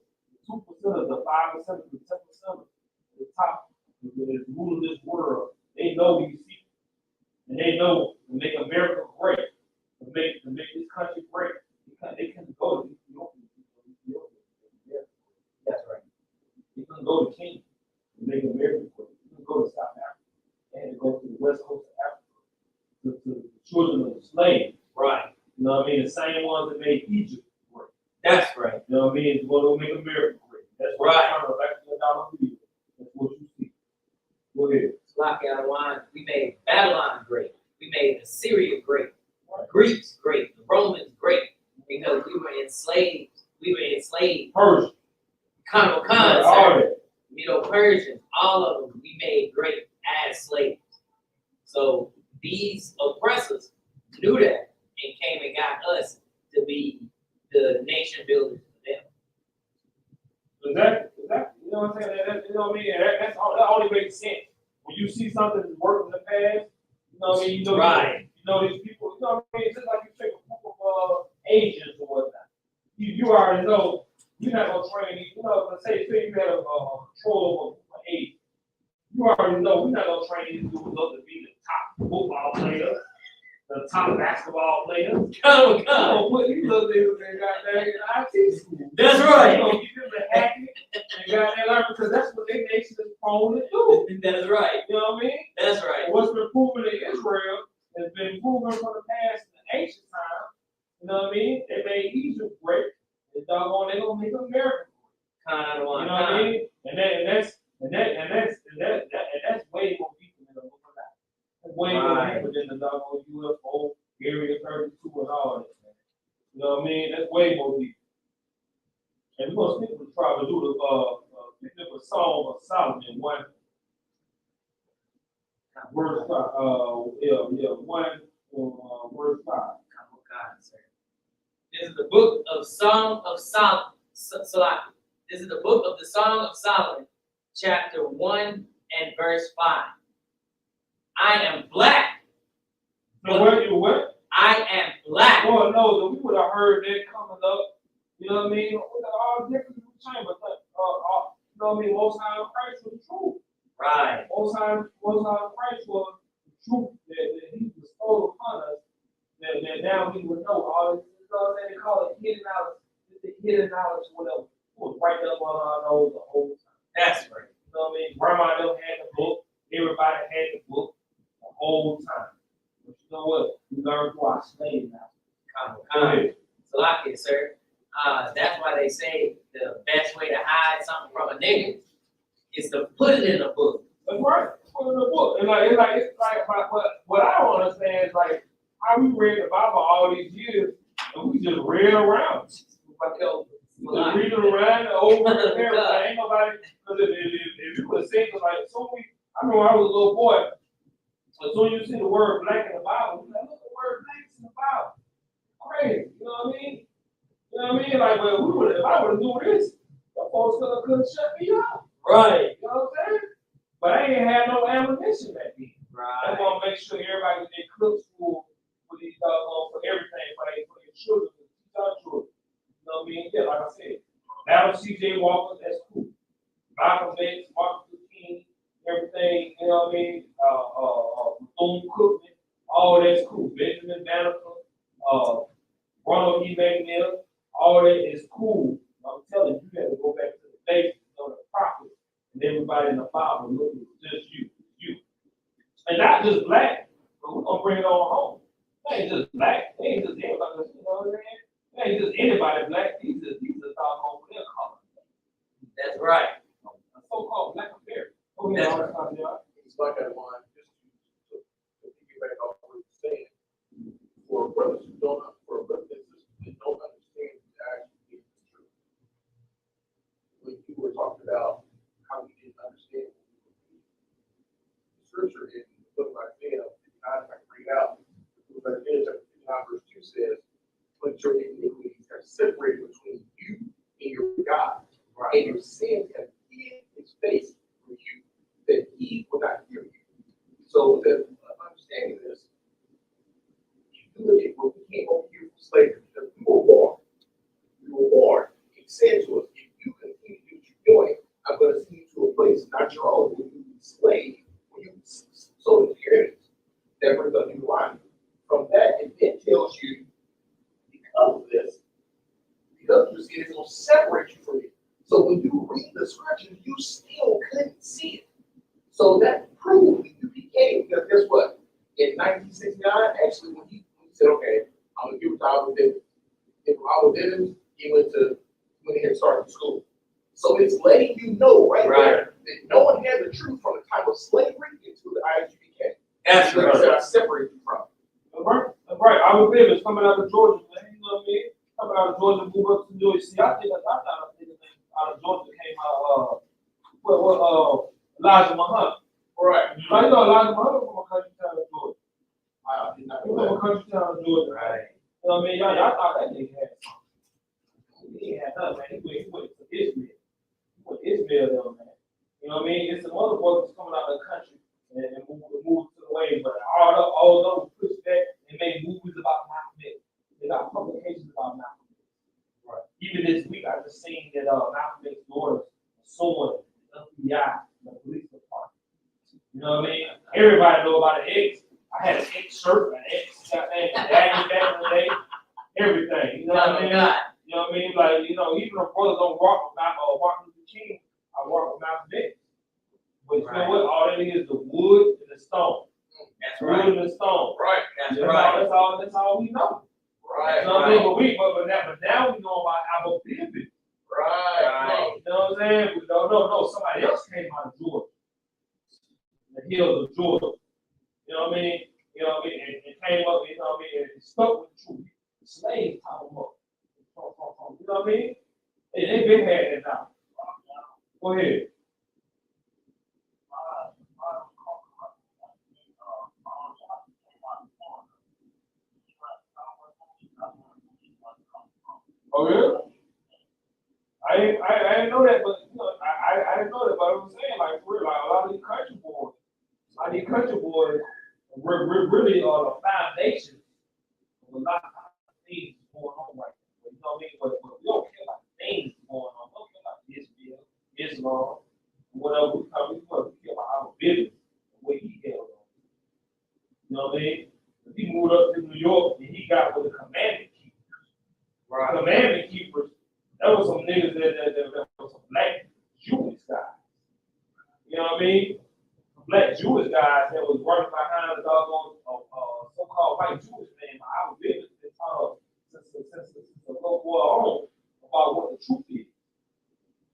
2%, the 5%, the 10%, the top, the rule of this world, they know these people. And they know to make America great, to make this country great. They can go to Ethiopia. That's right. You can go to Kenya and make America great. You can go to South Africa and go to the west coast of Africa, to the children of the slaves. Right. You know what I mean? The same ones that made Egypt great. That's right. You know what I mean? It's going to make America great. That's what I'm trying to back to the dollar bill. That's what you see. Go ahead. We made Babylon great. We made Assyria great. Greeks great. The Romans great. Because we were enslaved. Persia. Khan, Medo-Persians, all of them we made great as slaves. So these oppressors knew that and came and got us to be the nation builders for them. Exactly. You know what I'm saying? You know what I mean? That only makes sense. When you see something that's worked in the past, you know what I mean? You know these people, you know what I mean? It's just like you take a group of Asians or whatnot. You already know you're not gonna train these, let's say you had a control over Asians. You already know we're not gonna train these dudes up to be the top football player, the top basketball player. You look at goddamn IT school. That's right. You know, give them the hacking and goddamn learn because that's what their nation is prone to do. That's right. You know what I mean? That's right. What's been proven in Israel has been proven from the past in the ancient time. You know what I mean? They made Egypt great. They're gonna make America great. You know what I mean? And that's way more deeper than the book of that. That's way more deeper than the doggone UFO, Area 32 and all that, man. You know what I mean? That's way more deeper. And we're gonna stick with try to do the Song of Solomon, one verse 5. Verse 5. This is the book of Song of Solomon. This is the book of the Song of Solomon, chapter 1 and verse 5. I am black. So what? I am black. Lord knows that we would have heard that coming up. You know what I mean? We got all different change, but you know what I mean? Most High Christ was the truth. Right. Most High Christ was the truth that He bestowed upon us. That now we would know all this. You know what I'm saying? They call it hidden knowledge. The hidden knowledge, whatever. It was right up on our nose the whole time. That's right. You know what I mean? Grandma them had the book. Everybody had the book the whole time. But you know what? We learned through our slave now. So like it, sir. That's why they say the best way to hide something from a nigga is to put it in a book. That's right. Put it in a book. It's like what I don't understand is like how we read the Bible all these years and we just read around. Just reading around and over and everything. Ain't nobody, because if you would have said, like, I remember when I was a little boy, as soon as you see the word black in the Bible, you like, look, the word black is in the Bible. Crazy, you know what I mean? You know what I mean? Like, well, if I would have knew this, the folks couldn't shut me up. Right. You know what I'm saying? But I ain't had no ammunition back then. I Right. want to make sure everybody with their clips full with these for everything for their children, to teach our children. You know what I mean? Yeah, like I said, Battle C.J. Walker, that's cool. Malcolm X, Martin Luther King, everything, you know what I mean? Bethune-Cookman, all that's cool. Benjamin Banneker, Ronald E. McNair, all that is cool. I'm telling you, you got to go back to the basics of the prophets and everybody in the Bible looking just you. And not just black, but we're gonna bring it on home. They ain't just black, they ain't just anybody, you know what I mean? They ain't just anybody black, these are doggone for their color. That's right. A so-called black American. Go ahead, That's all the time, It's like that one, just to piggyback off what you're saying. For brothers and sisters that don't understand the actual truth. When you were talking about how we didn't understand the scripture in the book of Isaiah, I can bring it out. The book of Isaiah, chapter 59, verse 2 says, "But your iniquities have separated between you and your God, and your sins have hid his face from you, that he will not hear you." So the understanding this, you look at when we came over here from slavery, because we were born. He said to us, if you continue to do what you're doing, I'm going to send you to a place not your own, where you be slave, where you be sold into your enemies. That brings up Deuteronomy. From that, it then tells you, because of this, because your sin is going to separate you from it. So when you read the scriptures, you still couldn't see it. So that proved that you became, because guess what? In 1969, actually, when he said, okay, I'm going to give it to our Dividends. If I was Dividends, he went ahead and started school. So it's letting you know right there that no one had the truth from the time of slavery into the I.S.U.P.K. That's right. That I separated you from. That's right. I was living coming out of Georgia, man. You know what I mean? Coming out of Georgia, move up to New York. See, I thought out of Georgia came out, Elijah Muhammad. Right. Now, you know Elijah Muhammad from a country town of Georgia. I did not He know from a that. country town of Georgia. Right. You know what I mean? Y'all thought that nigga had something. He ain't had nothing, man. He went to Israel. He went to Israel, though, man. You know what I mean? It's some other brothers coming out of the country and move to the way, but all those push back and make movies about Malcolm X. They got publications about Malcolm X. Right. Even this week, I just seen that Malcolm X's daughters suing the FBI, the police department. You know what I mean? Everybody know about an X. I had an X shirt, an X, goddamn, back in the day, everything. You know what I mean? You know what I mean? Like, you know, even if brothers don't rock with Martin Luther King, I rock with Malcolm X. But you know what? All that is the wood and the stone. That's right. Wood and the stone. Right. That's right. That's all we know. Right. You know what I mean? But now we know about our pivot. Right. You know what I'm saying? No. Somebody else came out of Georgia. The hills of Georgia. You know what I mean? You know what I mean? And came up, you know what I mean? And stuck with the truth. The slaves taught them up. You know what I mean? They've been had that now. Go ahead. Oh yeah? I didn't know that, but you know, I didn't know that, but I was saying, like, for real, like a lot of these country boys really are the foundation of a lot of things going on right now. You know what I mean? But we don't care about things going on. We don't care about Israel, Islam, whatever. We care about our business, the way he held on. You know what I mean? If he moved up to New York and he got with the commandment keepers. Right. The commandment keepers, that was some niggas that was some black Jewish guys. You know what I mean? Black Jewish guys that was running behind the doggone so-called white Jewish man. I was living since the little boy on about what the truth is.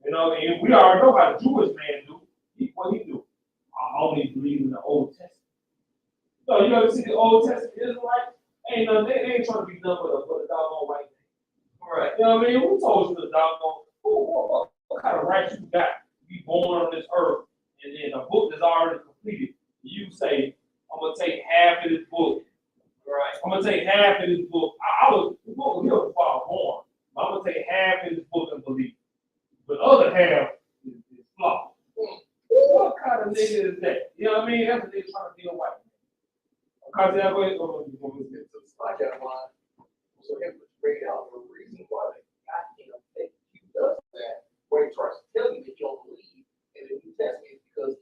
You know, and we already know how the Jewish man do. What he do? I only believe in the Old Testament. So you ever see the Old Testament Israelites? They ain't trying to be done with a doggone white man. Right. You know what I mean? Who told you the doggone? What kind of rights you got to be born on this earth? And then a book that's already completed, you say, I'm gonna take half of this book, Right. I'm gonna take half of this book. I was the book was here before I was born. I'm gonna take half of this book and believe. But the other half is flawed. What kind of nigga is that? You know what I mean? That's what they're trying to be a white man. Because they're going to It's like that line. So him to bring out the reason why they got him, that he does that, where he tries to tell you that you don't believe in the New Testament because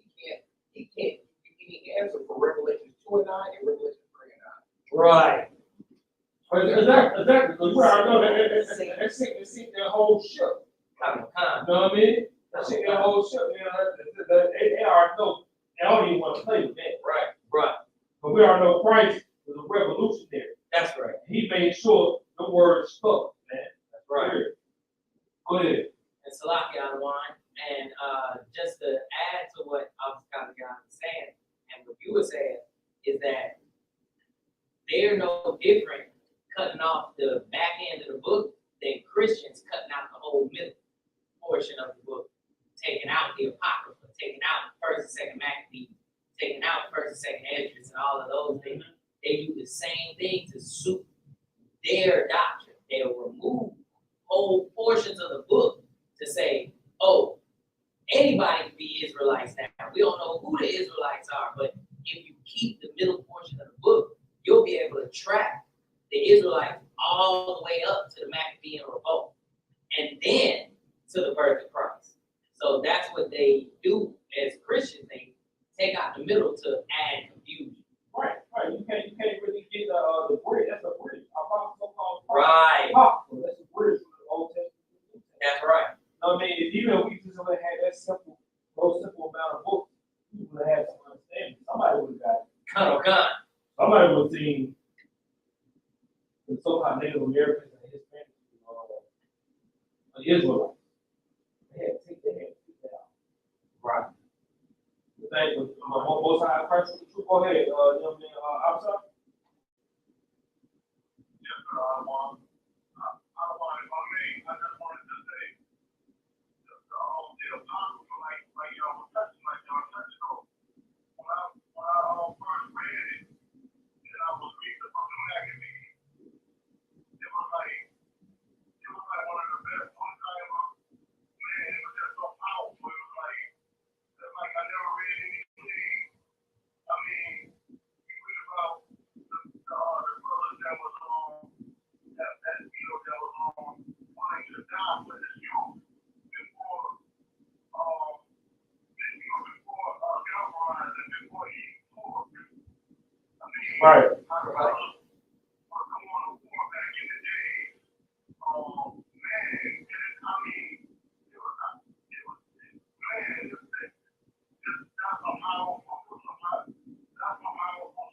he can't give you any answer for Revelation 2 and 9 and Revelation 3 and 9. Right. exactly. Because we already know that they sink their whole ship. Come. You know what I mean? They sink their whole ship. You know, they already know. They don't even want to play with that. Right. But we already know Christ was a revolutionary. That's right. He made sure the word stuck, man. That's right. Go ahead. And Salaki Adawan, and just to add to what I was saying, and what you were saying, is that they're no different cutting off the back end of the book than Christians cutting out the whole middle portion of the book, taking out the Apocrypha, taking out first and second Maccabees, taking out first and second Esdras, and all of those things. They do the same thing to suit their doctrine. They'll remove whole portions of the book to say, oh, anybody can be Israelites now. We don't know who the Israelites are, but if you keep the middle portion of the book, you'll be able to track the Israelites all the way up to the Maccabean revolt, and then to the birth of Christ. So that's what they do as Christians. They take out the middle to add confusion. Right. You can't really get the bridge. That's a bridge. So-called Right. Apocrypha. That's a bridge from the Old Testament. That's right. I mean, even if we just would have had that those simple amount of books, we would have had some understanding. Somebody would have got it. Come. Somebody would have seen the so-called Native Americans and Hispanics, the Israelites. They had to take that out. Right. The thing was, most high Christ with the truth. Go ahead, young man, outside. Yes, sir. I want I just wanted to say, the apocrypha, like y'all was touching, on. When I first read it, and I was reading the book of Maccabees, it was like one of the best books I ever read. It was just so powerful. It was like I never read anything. I mean, you read about the brothers that was on that was on wanting to die for this truth before compromise and before he fought. I mean, Right. I was going to war back in the day. Man, I mean, it was man, that's some powerful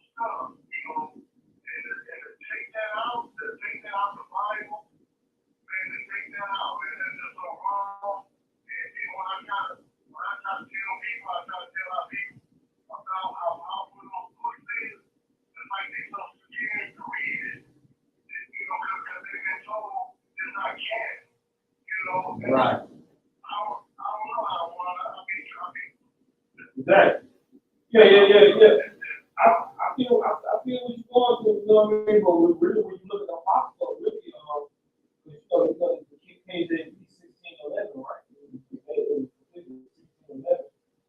stuff, and to take that out the Bible, man, to take that out, man, that's just so wrong. And when I try to tell people, I try to tell our people about how powerful those books is, it's like they so scared to read it, because they've been told it's not canon, Right. I don't know how I want to, Exactly. Yeah. I feel what you're going through, you know what I mean? But really, when you look at the Apocrypha, really, because the King James is 1611, right?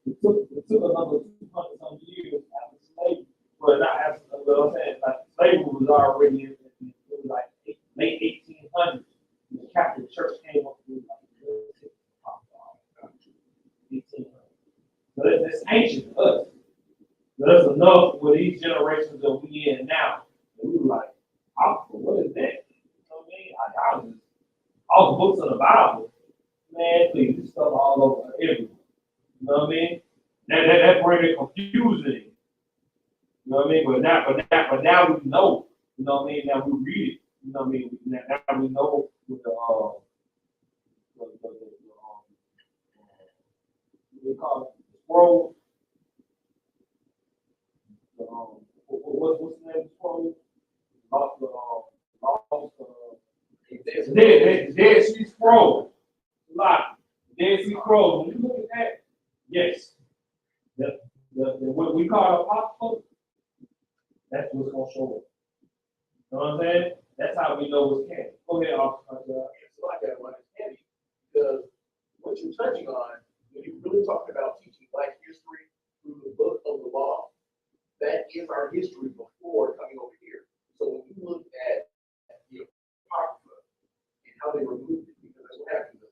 It took another 200 some years after slavery. Well, not after, but I'm saying, like, slavery was already in it was like late 1800s. The Catholic Church came up with like 1800s. So that's ancient to us. That's enough with these generations that we in now. And we were like, what is that? You know what I mean? I was just, all the books of the Bible, man, please, this stuff all over everywhere. You know what I mean? That brings confusion. You know what I mean? But now we know. You know what I mean? Now we read it. You know what I mean? Now we know with what they call it, the scroll. What's the name of the scroll? Dead Sea Scroll. Dead Sea Scroll. When you look at that, yes. What we call Apocrypha, that's what's going to show up. You know what I'm saying? That's how we know it's candy. Go ahead, officer. It's like that when it's heavy, because what you're touching on, when you're really talking about teaching Black history through the book of the law, that is our history before coming over here. So when you look at the Apocrypha and how they removed it, because that's what happened. The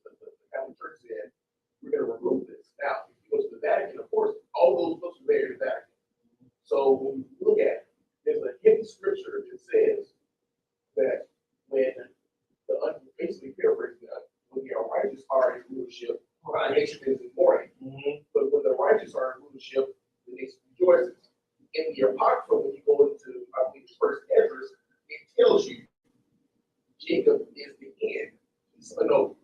Catholic Church said, we're going to remove this. Now, if you go to the Vatican, of course, all those books are there in the Vatican. So when you look at it, there's a hidden scripture that says that when basically paraphrasing that, when the righteous are in rulership, the nation is in mourning. But when the righteous are in rulership, the nation rejoices. In the Apocrypha, when you go into, I think, first Ezra, it tells you Jacob is the end. Esau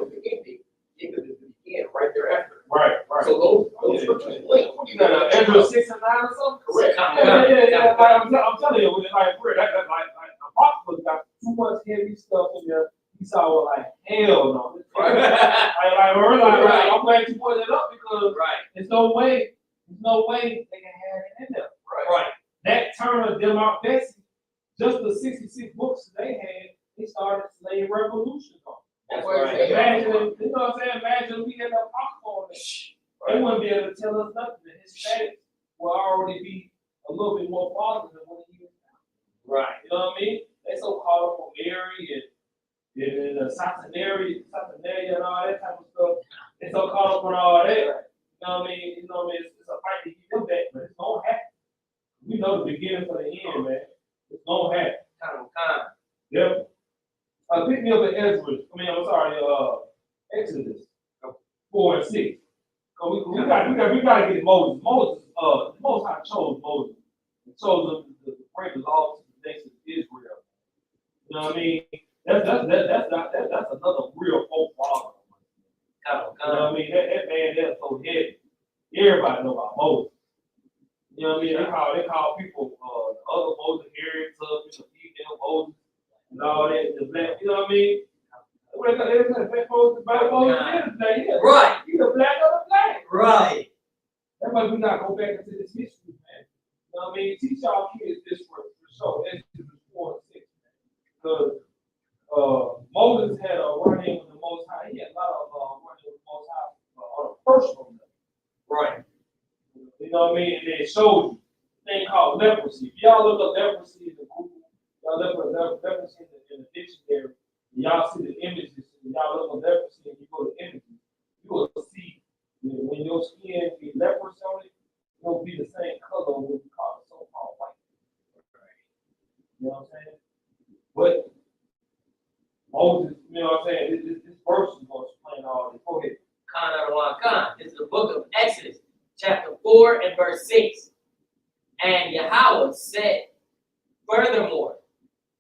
is the ending. Jacob is the beginning right thereafter. Right. So those scriptures link. You got Ezra 6 and 9 or something? Correct. Yeah. I'm telling you, like Apocrypha got too much heavy stuff in there. Esau was like, hell no. I'm glad you pointed it up because there's no way they can have it in there. Right. That turn of them out Bessie, just the 66 books they had, they started slave revolution on. That's right. Imagine, you know what I'm saying? Imagine we had a Apocrypha on it. They wouldn't be able to tell us nothing. The Hispanics will already be a little bit more positive than what he is now. Right. You know what I mean? They so caught up on Mary and Saturnalia and all that type of stuff. They so caught up on all that. You know what I mean? It's a fight to get them back, but it's gonna happen. We know the beginning from the end, man. It's gonna happen. Yep. Pick me up at Exodus 4 and 6. We gotta get Moses. The Most High chose Moses. He chose him to bring the law to the nation of Israel. You know what I mean? That's another real folk father. You know what I mean? That man there is so heavy. Everybody know about Moses. You know what I mean? They call people the other Moses, Harriet, the female Moses, and all that. The black, you know what I mean? What they say, black Moses, is today. Yeah. Right. He the black of the black. Right. That's why we gotta go back into this history, man. You know what I mean? Teach y'all kids this for sure. Exodus 4 and 6, man. Because Moses had a run-in with the Most High. He had a lot of run-in with the Most High on a personal level. Right. You know what I mean? And then it shows you a thing called leprosy. If y'all look up leprosy in the Google, y'all look up leprosy in the dictionary, and y'all see the images, and y'all look up leprosy and you go to images, you will see when your skin be leprous on it, it'll be the same color of what we call the so-called white. You know what I'm saying? But Moses, you know what I'm saying? This verse is going to explain all this. Go ahead. It's the book of Exodus, chapter 4 and verse 6. And Yahweh said furthermore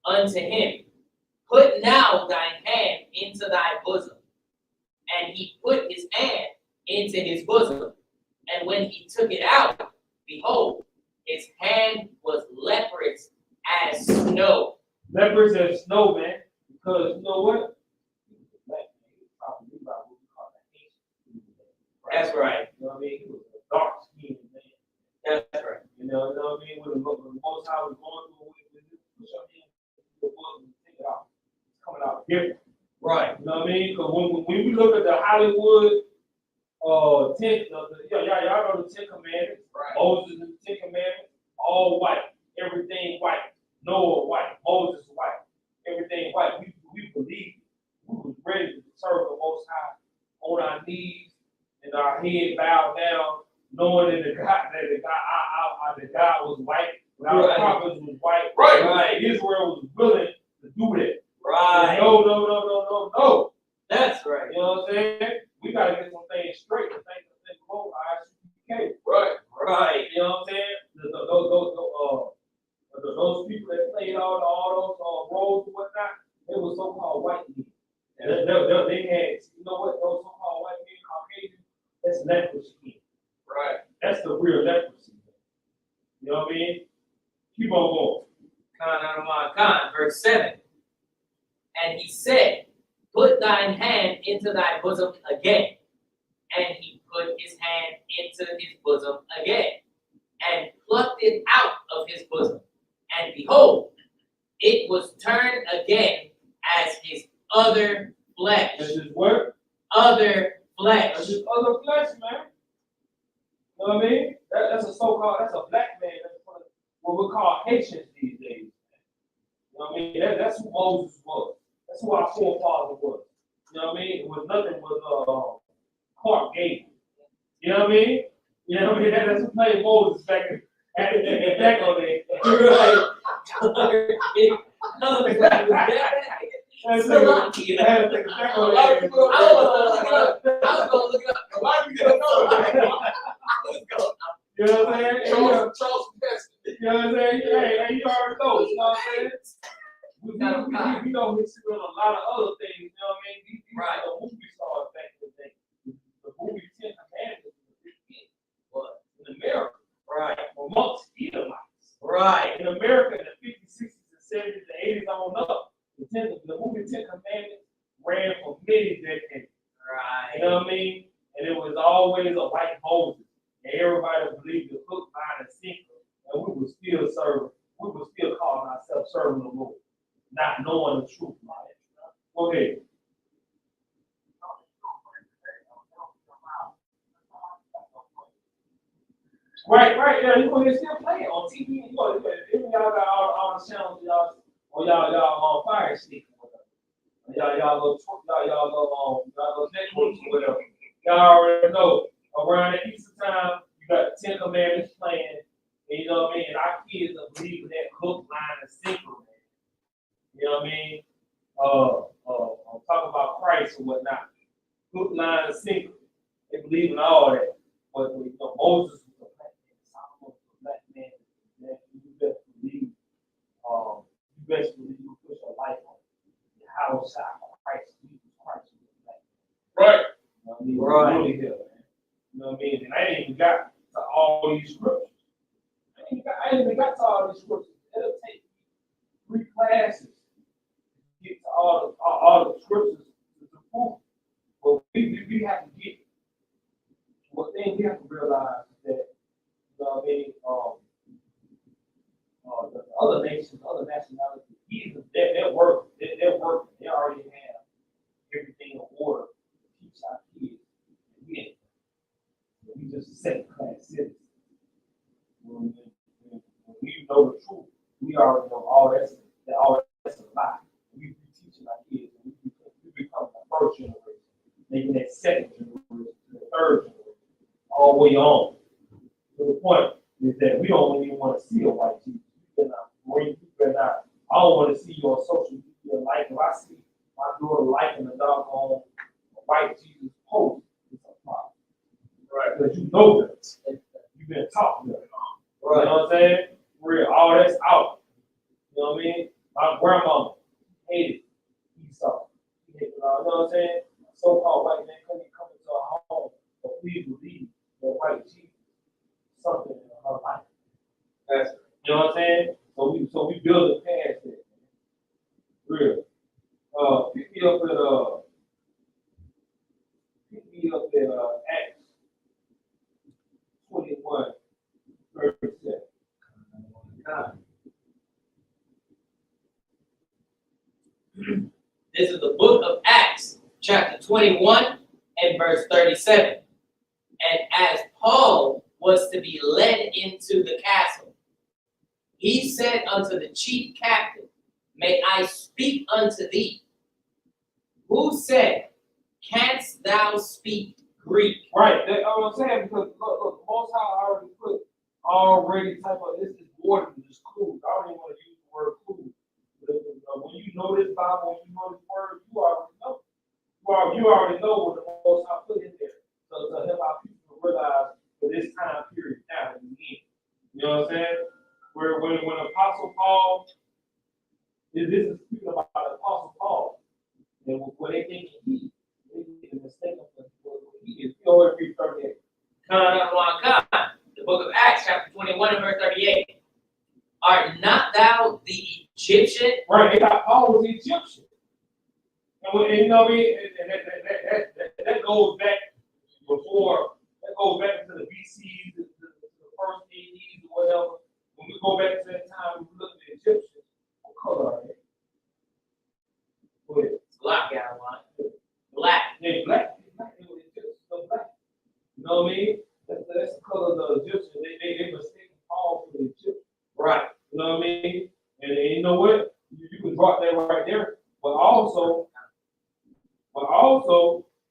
unto him, put now thine hand into thy bosom. And he put his hand into his bosom. And when he took it out, behold, his hand was leprous as snow. Leprous as snow, man. Because you know what? That's right. You know what I mean? He was a dark skinned man. That's right. You know what I mean? When the Most High was going through with this, push your hand into the book and take it out. It's coming out different. Right. You know what I mean? Because when we look at the Hollywood y'all know the 10 Commandments. Right. Moses and the 10 Commandments, all white, everything white. Noah white, Moses white, everything white. We believe we was ready to serve the Most High on our knees and our head bowed down, knowing that the God was white, and our prophets was white. Right. Israel was willing to do that. Right. No. That's right. You know what I'm saying? We gotta get some things straight. The things that go I.S.U.P.K. Right. You know what I'm saying? Those people that played all those roles and whatnot, they were so-called white men. They had, you know what? Those so-called white men, Caucasian, that's leprosy. Right. That's the real leprosy. You know what I mean? Keep on going. Verse 7. And he said, put thine hand into thy bosom again. And he put his hand into his bosom again, and plucked it out of his bosom. And behold, it was turned again as his other flesh. That's his what? Other flesh. That's his other flesh, man. You know what I mean? That's a so-called, that's a black man. That's what we call Haitians these days. You know what I mean? That's who Moses was. That's who our forefather was. You know what I mean? It was nothing but Clark Gable. You know what I mean? You know what I mean? That's who played Moses back on there. Still lucky, you know. I had to take a back on I there. was gonna look it up. Why you gonna know that? You know what I'm saying? Charles Best. You know what I'm saying? Hey, you already know. You know what I'm saying? We know history with a lot of other things. You know what I mean? These Right. are the movie stars back in the day. The movie Ten Commandments was a big hit. But in America, Right. amongst Edomites, Right. in America in the 50s, 60s, and 70s, and 80s on up, the movie Ten Commandments ran for many decades. Right. You know what I mean? And it was always a white Moses. And everybody believed the hook, line, and sinker. And we would still serve, we would still call ourselves serving the Lord, not knowing the truth about it. Go ahead. Right, yeah, you're gonna still play it on TV. Even y'all got all the channels, y'all Fire Stick or whatever. Y'all little networks or whatever. Y'all already know around the Easter time, you got the Ten Commandments playing, and you know what I mean? And our kids are believing that hook, line, and sinker, man. You know what I mean? I'm talking about Christ or whatnot. Hook, line, and sinker. They believe in all that. But you know, Moses was a black man, Solomon was a black man. You best believe, you put your life on the house side of Christ, Jesus Christ was a black man. Right. You know what I mean? Right. Really here, man. You know what I mean? And I ain't even got to all these scriptures. I ain't even got to all these scriptures. It'll take 3 classes to get to all the scriptures to prove. But we have to get. One thing we have to realize is that, you know what I mean, the other nations, other nationalities, they're working. They already have everything in order to teach our kids. We just second-class citizens. When we know the truth, we already know all that's a lie. We teaching our kids, and we become the first generation, maybe that second generation, the third generation. All the way on. So the point is that we don't even want to see a white Jesus. I don't want to see you on social media like if I see my daughter liking a doggone white Jesus post, it's a problem. Right. Because you know that. You've been taught that. Right. You know what I'm saying? Real. All that's out. You know what I mean? My grandmama hated Esau. You know what I'm saying? A so-called white man couldn't come into our home, but please believe that white Jesus something in her life. That's, you know what I'm saying? So we build it past it. Real. Pick me up at Acts 21:37. This is the book of Acts, chapter 21 and verse 37. And as Paul was to be led into the castle, he said unto the chief captain, May I speak unto thee? Who said, Canst thou speak Greek? Right, that's what I'm saying, because look, Most High already type of this is more than just cool. I don't even want to use the word cool. When you know this Bible, when you know this word, you already know. You already know what the Most High put in there. So to help our people realize for this time period now that we in. You know what I'm saying? Where when Apostle Paul, this is speaking about Apostle Paul, and what they think he is mistaken for what he is. He always read 38. The book of Acts, chapter 21 and verse 38. Art not thou the Egyptian? Right, they got Paul was Egyptian. And you know what I mean? And that goes back before, that goes back to the BCs, the first ADs or whatever. When we go back to that time, we look at the Egyptians, color are they? Go ahead. Black got one. Black. They black. They were Egyptians, so black. You know what I mean? That's the color of the Egyptians. They mistaken Paul for the Egyptians. Right. You know what I mean? And you know what? You can drop that right there. But also,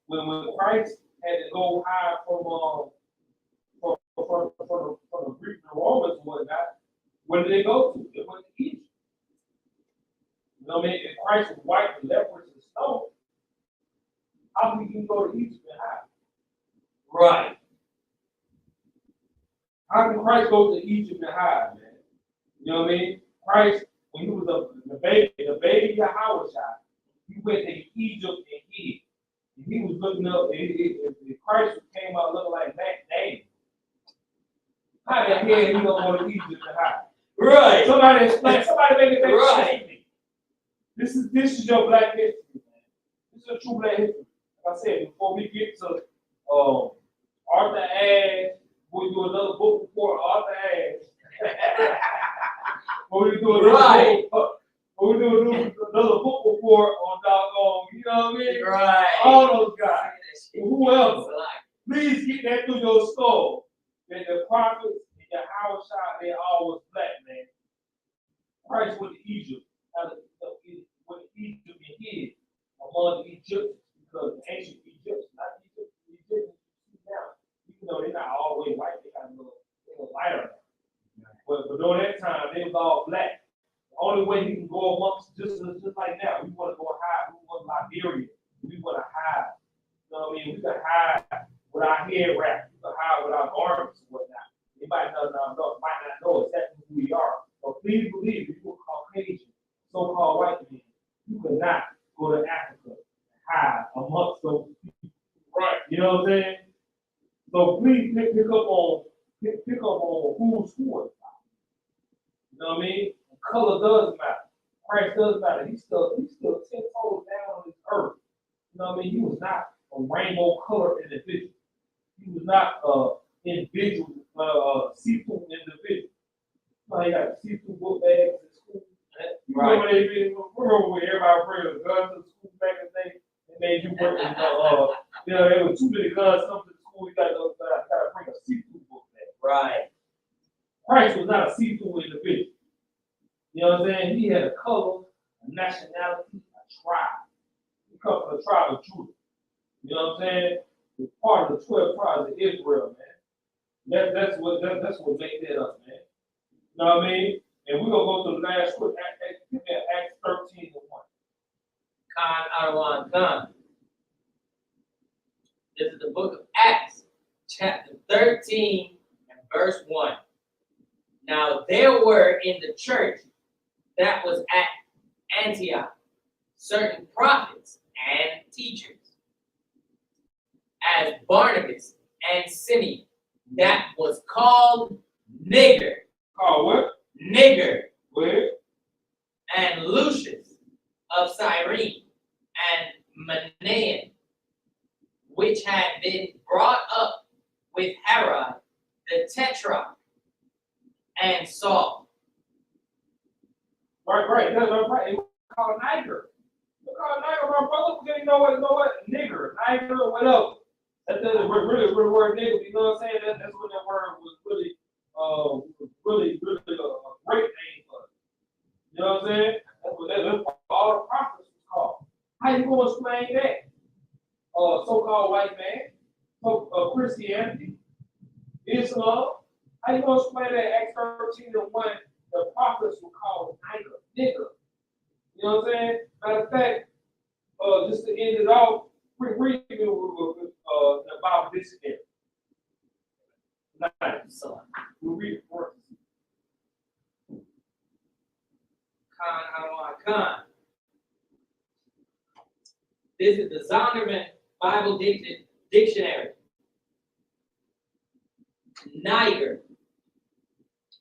when Christ had to go hide from the Greeks and Romans and whatnot, where did they go to? They went to Egypt. You know what I mean? If Christ was white and leprous and stone, how can you go to Egypt and hide? Right. How can Christ go to Egypt and hide, man? You know what I mean? Christ, when he was the baby Yahanna, he went to Egypt and hid. And he was looking up, and Christ came out looking like Matt Damon. How the hell he gonna go to Egypt and hide? Right. Somebody explain. Somebody make it make Right. sense to me. This is your black history, man. This is a true black history. Like I said, before we get to Arthur Ashe, we'll do another book report on Arthur Ashe. We'll do another book. We'll do another book report on doggone, you know what I mean? Right. All those guys. Whoever. Please get that through your skull. That the prophets and the house shot, they all was black, man. Christ went to Egypt. Went to Egypt and hid among the Egyptians because the ancient Egyptians, not Egypt, the Egyptians now, even though they're not all the way white, they got a little lighter. But during that time, they was all black. The only way you can go amongst just like now, we want to go hide. We want Liberia. We want to hide. You know what I mean? We can hide with our head wrap. We can hide with our garments and whatnot. Anybody might not know exactly who we are. But please believe, if you are Caucasian, so-called white men, you cannot go to Africa and hide amongst those people. Right. You know what I'm saying? So please pick up on who's who. You know what I mean? Color does matter. Christ does matter. He's still 10 toes down on this earth. You know what I mean? He was not a rainbow color individual. He was not individual, see-through individual. You know, he got see-through book bags in school. Right. Remember when everybody bring a gun to the school back in the day? They made you bring there were too many guns coming to the school. You got to bring a see-through book bag. Right. Christ was not a see-through individual. You know what I'm saying? He had a color, a nationality, a tribe. He comes from the tribe of Judah. You know what I'm saying? He's part of the 12 tribes of Israel, man. That's what makes that up, man. You know what I mean? And we're gonna go to the last script, Acts 13 and 1. Khan. This is the book of Acts, chapter 13 and verse 1. Now there were in the church that was at Antioch certain prophets and teachers, as Barnabas and Simeon, that was called Nigger. Called what? Nigger. Where? And Lucius of Cyrene and Manaen, which had been brought up with Herod the Tetrarch and Saul. Right. That's right. It was called Niger. It's called Niger, my brother. You know what? Nigger, Niger, or whatever. That's the really word nigger. You know what I'm saying? That's what that word was really a great name for it. You know what I'm saying? That's what all the prophets was called. How you gonna explain that? So-called white man, Christianity, Islam. How you gonna explain that? Acts 13 and 1, the prophets were called nigger. You know what I'm saying? Matter of fact, just to end it off, read the Bible dictionary. So we'll read it first. Khan. This is the Zondervan Bible Dictionary. Niger,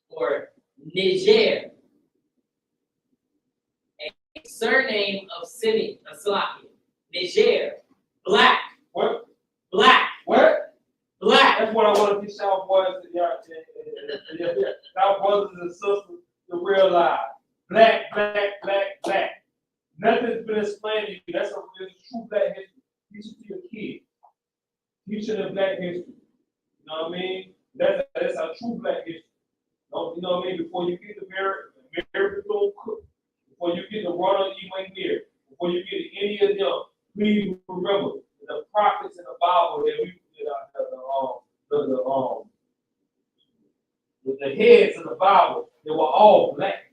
or Niger, a surname of Simeon, Niger, black. What? Black. What? Black. That's what I want to teach our boys, our brothers and sisters to realize. black, black, black, black. Nothing's been explained to you. That's a true black history. Teach it to your kids. Teach them black history. You know what I mean? That's a true black history. You know what I mean? Before you get the Mary cook, before you get the Ronald E. McNair, before you get any of them, please remember the prophets in the Bible that we the heads of the Bible, they were all black.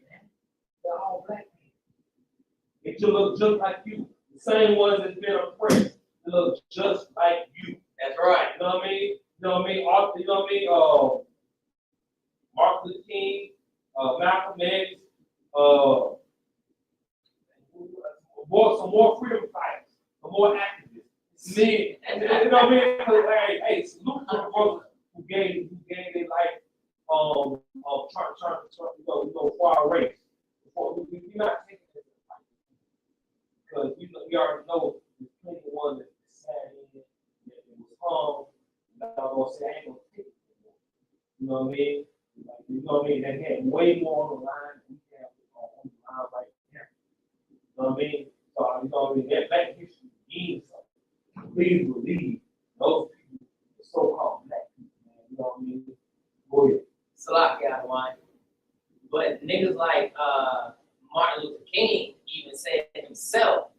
They're all black. They should look just like you. The same ones that's been oppressed, they look just like you. That's right. You know what I mean? You know what I mean? You know what I mean? Martin Luther King, Malcolm X, some more freedom fighters, some more activists. Me, you know what I mean? Hey, salute to the brothers who gave their life, trying to for our race. We're not taking it because we already know there's plenty of ones that sat in, that was hung, that I'm gonna say I ain't gonna take it anymore. You know what I mean? Like, you know what I mean? They had way more on the line than we have on the line right now. You know what I mean? So, you know what I mean? That black history means something. Please believe those people, the so-called black people, man. You know what I mean? Go ahead. Salak got one. But niggas like Martin Luther King even said himself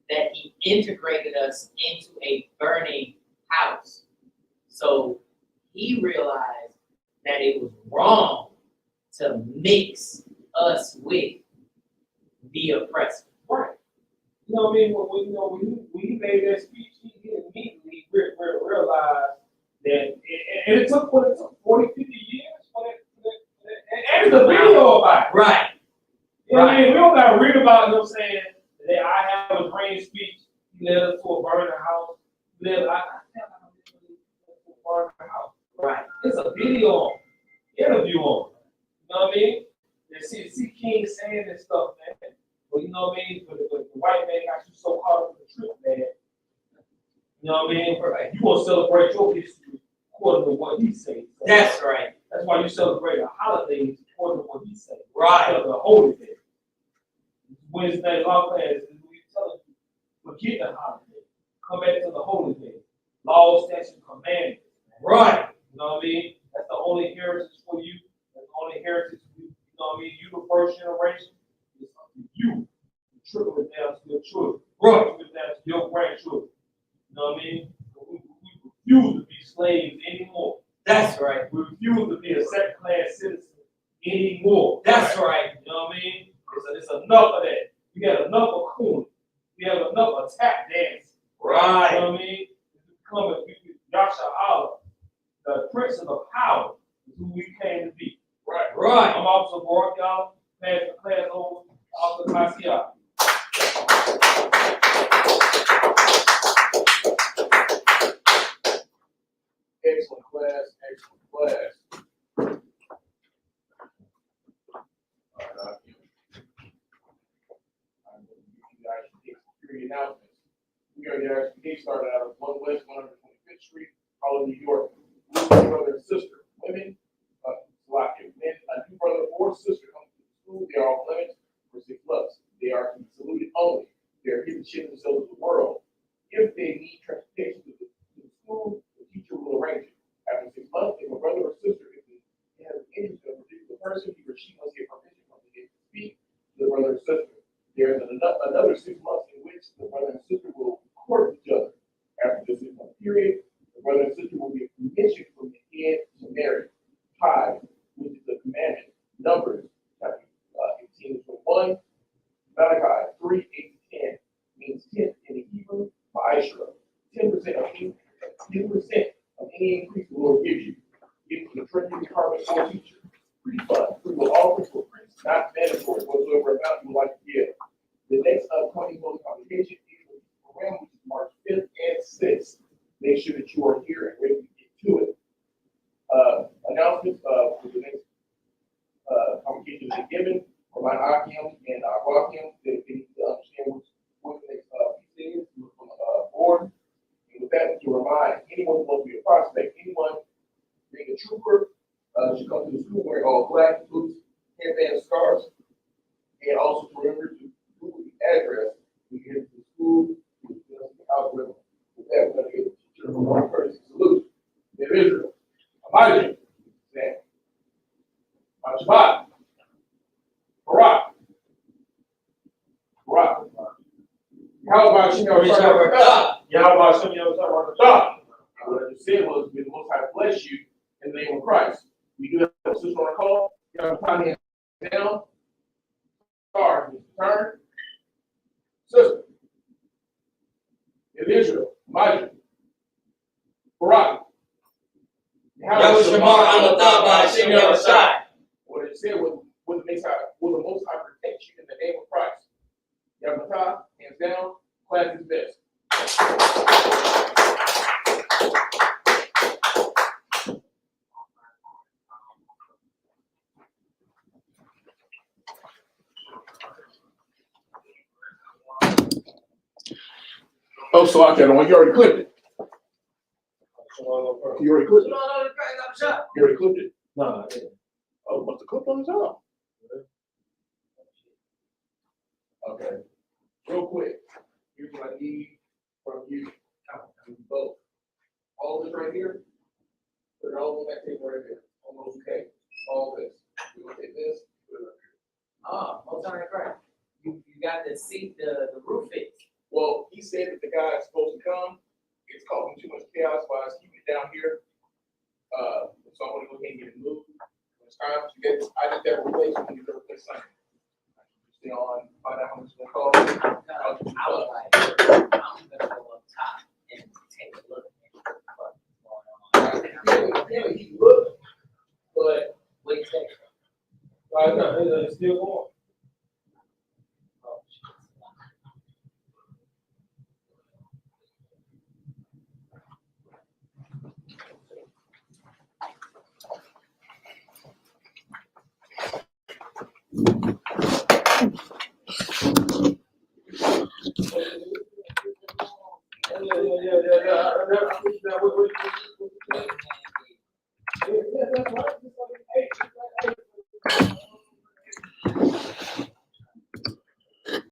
that he integrated us into a burning house. So he realized that it was wrong to mix us with the oppressor. Right. You know what I mean? When he made that speech, he immediately realized that, and it took 40, 50 years for that. And there's a video about it. Right. You know what I mean? We don't got to read about him saying that I have a dream speech. He led us to a burning house. I tell him to a burning house. Right. It's a video interview on it. You know what I mean? And see King saying this stuff, man. But you know what I mean? But the white man got you so caught up in the trip, man. You know what I mean? Right. You want to celebrate your history according to what he says. So that's right. That's why you celebrate the holidays according to what he says. Right. The holy day. Wednesday, law class, we tell you, forget the holiday. Come back to the holy day. Law, statutes, commandments. Right. You know what I mean? That's the only heritage for you. That's the only heritage for you. You know what I mean? You the first generation. It's up to you to trickle it down to your children. Right. Trickle it down to your grandchildren. You know what I mean? We refuse to be slaves anymore. That's right. We refuse to be a second-class citizen anymore. That's right. You know what I mean? It's enough of that. We got enough of cooling. We have enough of tap dance. Right. You know what I mean? Becoming Yasha, the prince of the power, is who we came to be. Right. Right. I'm Officer Bork, y'all. Pass the class over. Officer Masia. Excellent class, excellent class. You guys should take security announcements. We are the I.S.U.P.K started out of 1 West 125th Street, Harlem, New York. Brother and sister, women, men, a new brother or sister coming to the school, they are off limits for 6 months. They are to be saluted only. They are here to ship themselves to the world. If they need transportation to the school, the teacher will arrange it. After 6 months, if a brother or sister, if they have an interest in a particular person, he or she must get permission from the to speak to the brother or sister. There is another 6 months in which the brother and sister will court each other. After the 6 month period, the brother and sister will be permission from the head to marry. Tithes, which is a commandment. Numbers, chapter 18 to 21. Malachi 3, 8 to 10 means 10 in the Hebrew by I.S.U.P.K. 10% of any increase the Lord gives you. Give to the treasury department or teacher. Refund, we will offer for priests, not mandatory, whatsoever amount you would like to give. The next upcoming Holy Convocation is the program, which is March 5th and 6th. Make sure that you are here and ready to get to it. Announcements for the next convocations are given for my I.S.U.P.K and I.S.U.P.K that they need to understand what the next piece is from the board. And with that, to remind anyone who wants to be a prospect, anyone being a trooper, should come to the school wearing all black boots, hairband, scarves, And also remember to Google the address, you get to the school, you get the algorithm. With that, we're gonna get the teacher from one person solution. There is Israel. Imagine that. Shabbat. Barak. Barak. How about you know, Yahweh Shem Yahweh. What I just said was, may the Most High bless you in the name of Christ. We do have a sister on the call. You have time hands down. Star, turn. Sister. In Israel, Major. Barak. Yahweh Shamar Alataba Hashem Yahushai. What it said was, will the Most High protect you in the name of Christ? Yahweh, hands down, class is best. Oh, so I can, you already clipped it. You already clipped it. You already clipped it. No, I didn't. Oh, must have clipped on the top. Okay. Real quick, here's what I need from you. Both. All this right here. Put it all on that table right there. Almost okay. All this. We will take this. Put it up here. Oh, most on the ground. You got the seat, the roof fix. Well, he said that the guy is supposed to come. It's causing too much chaos while I was keeping it down here. So I'm gonna go ahead and get it moved. When it's time to get, I did that replace when you replace something. Stay on, find out how much it's gonna cost. I was like, I'm gonna go up top and take a look at what's going on. Yeah, he looked, but What do you think? No, it's still going.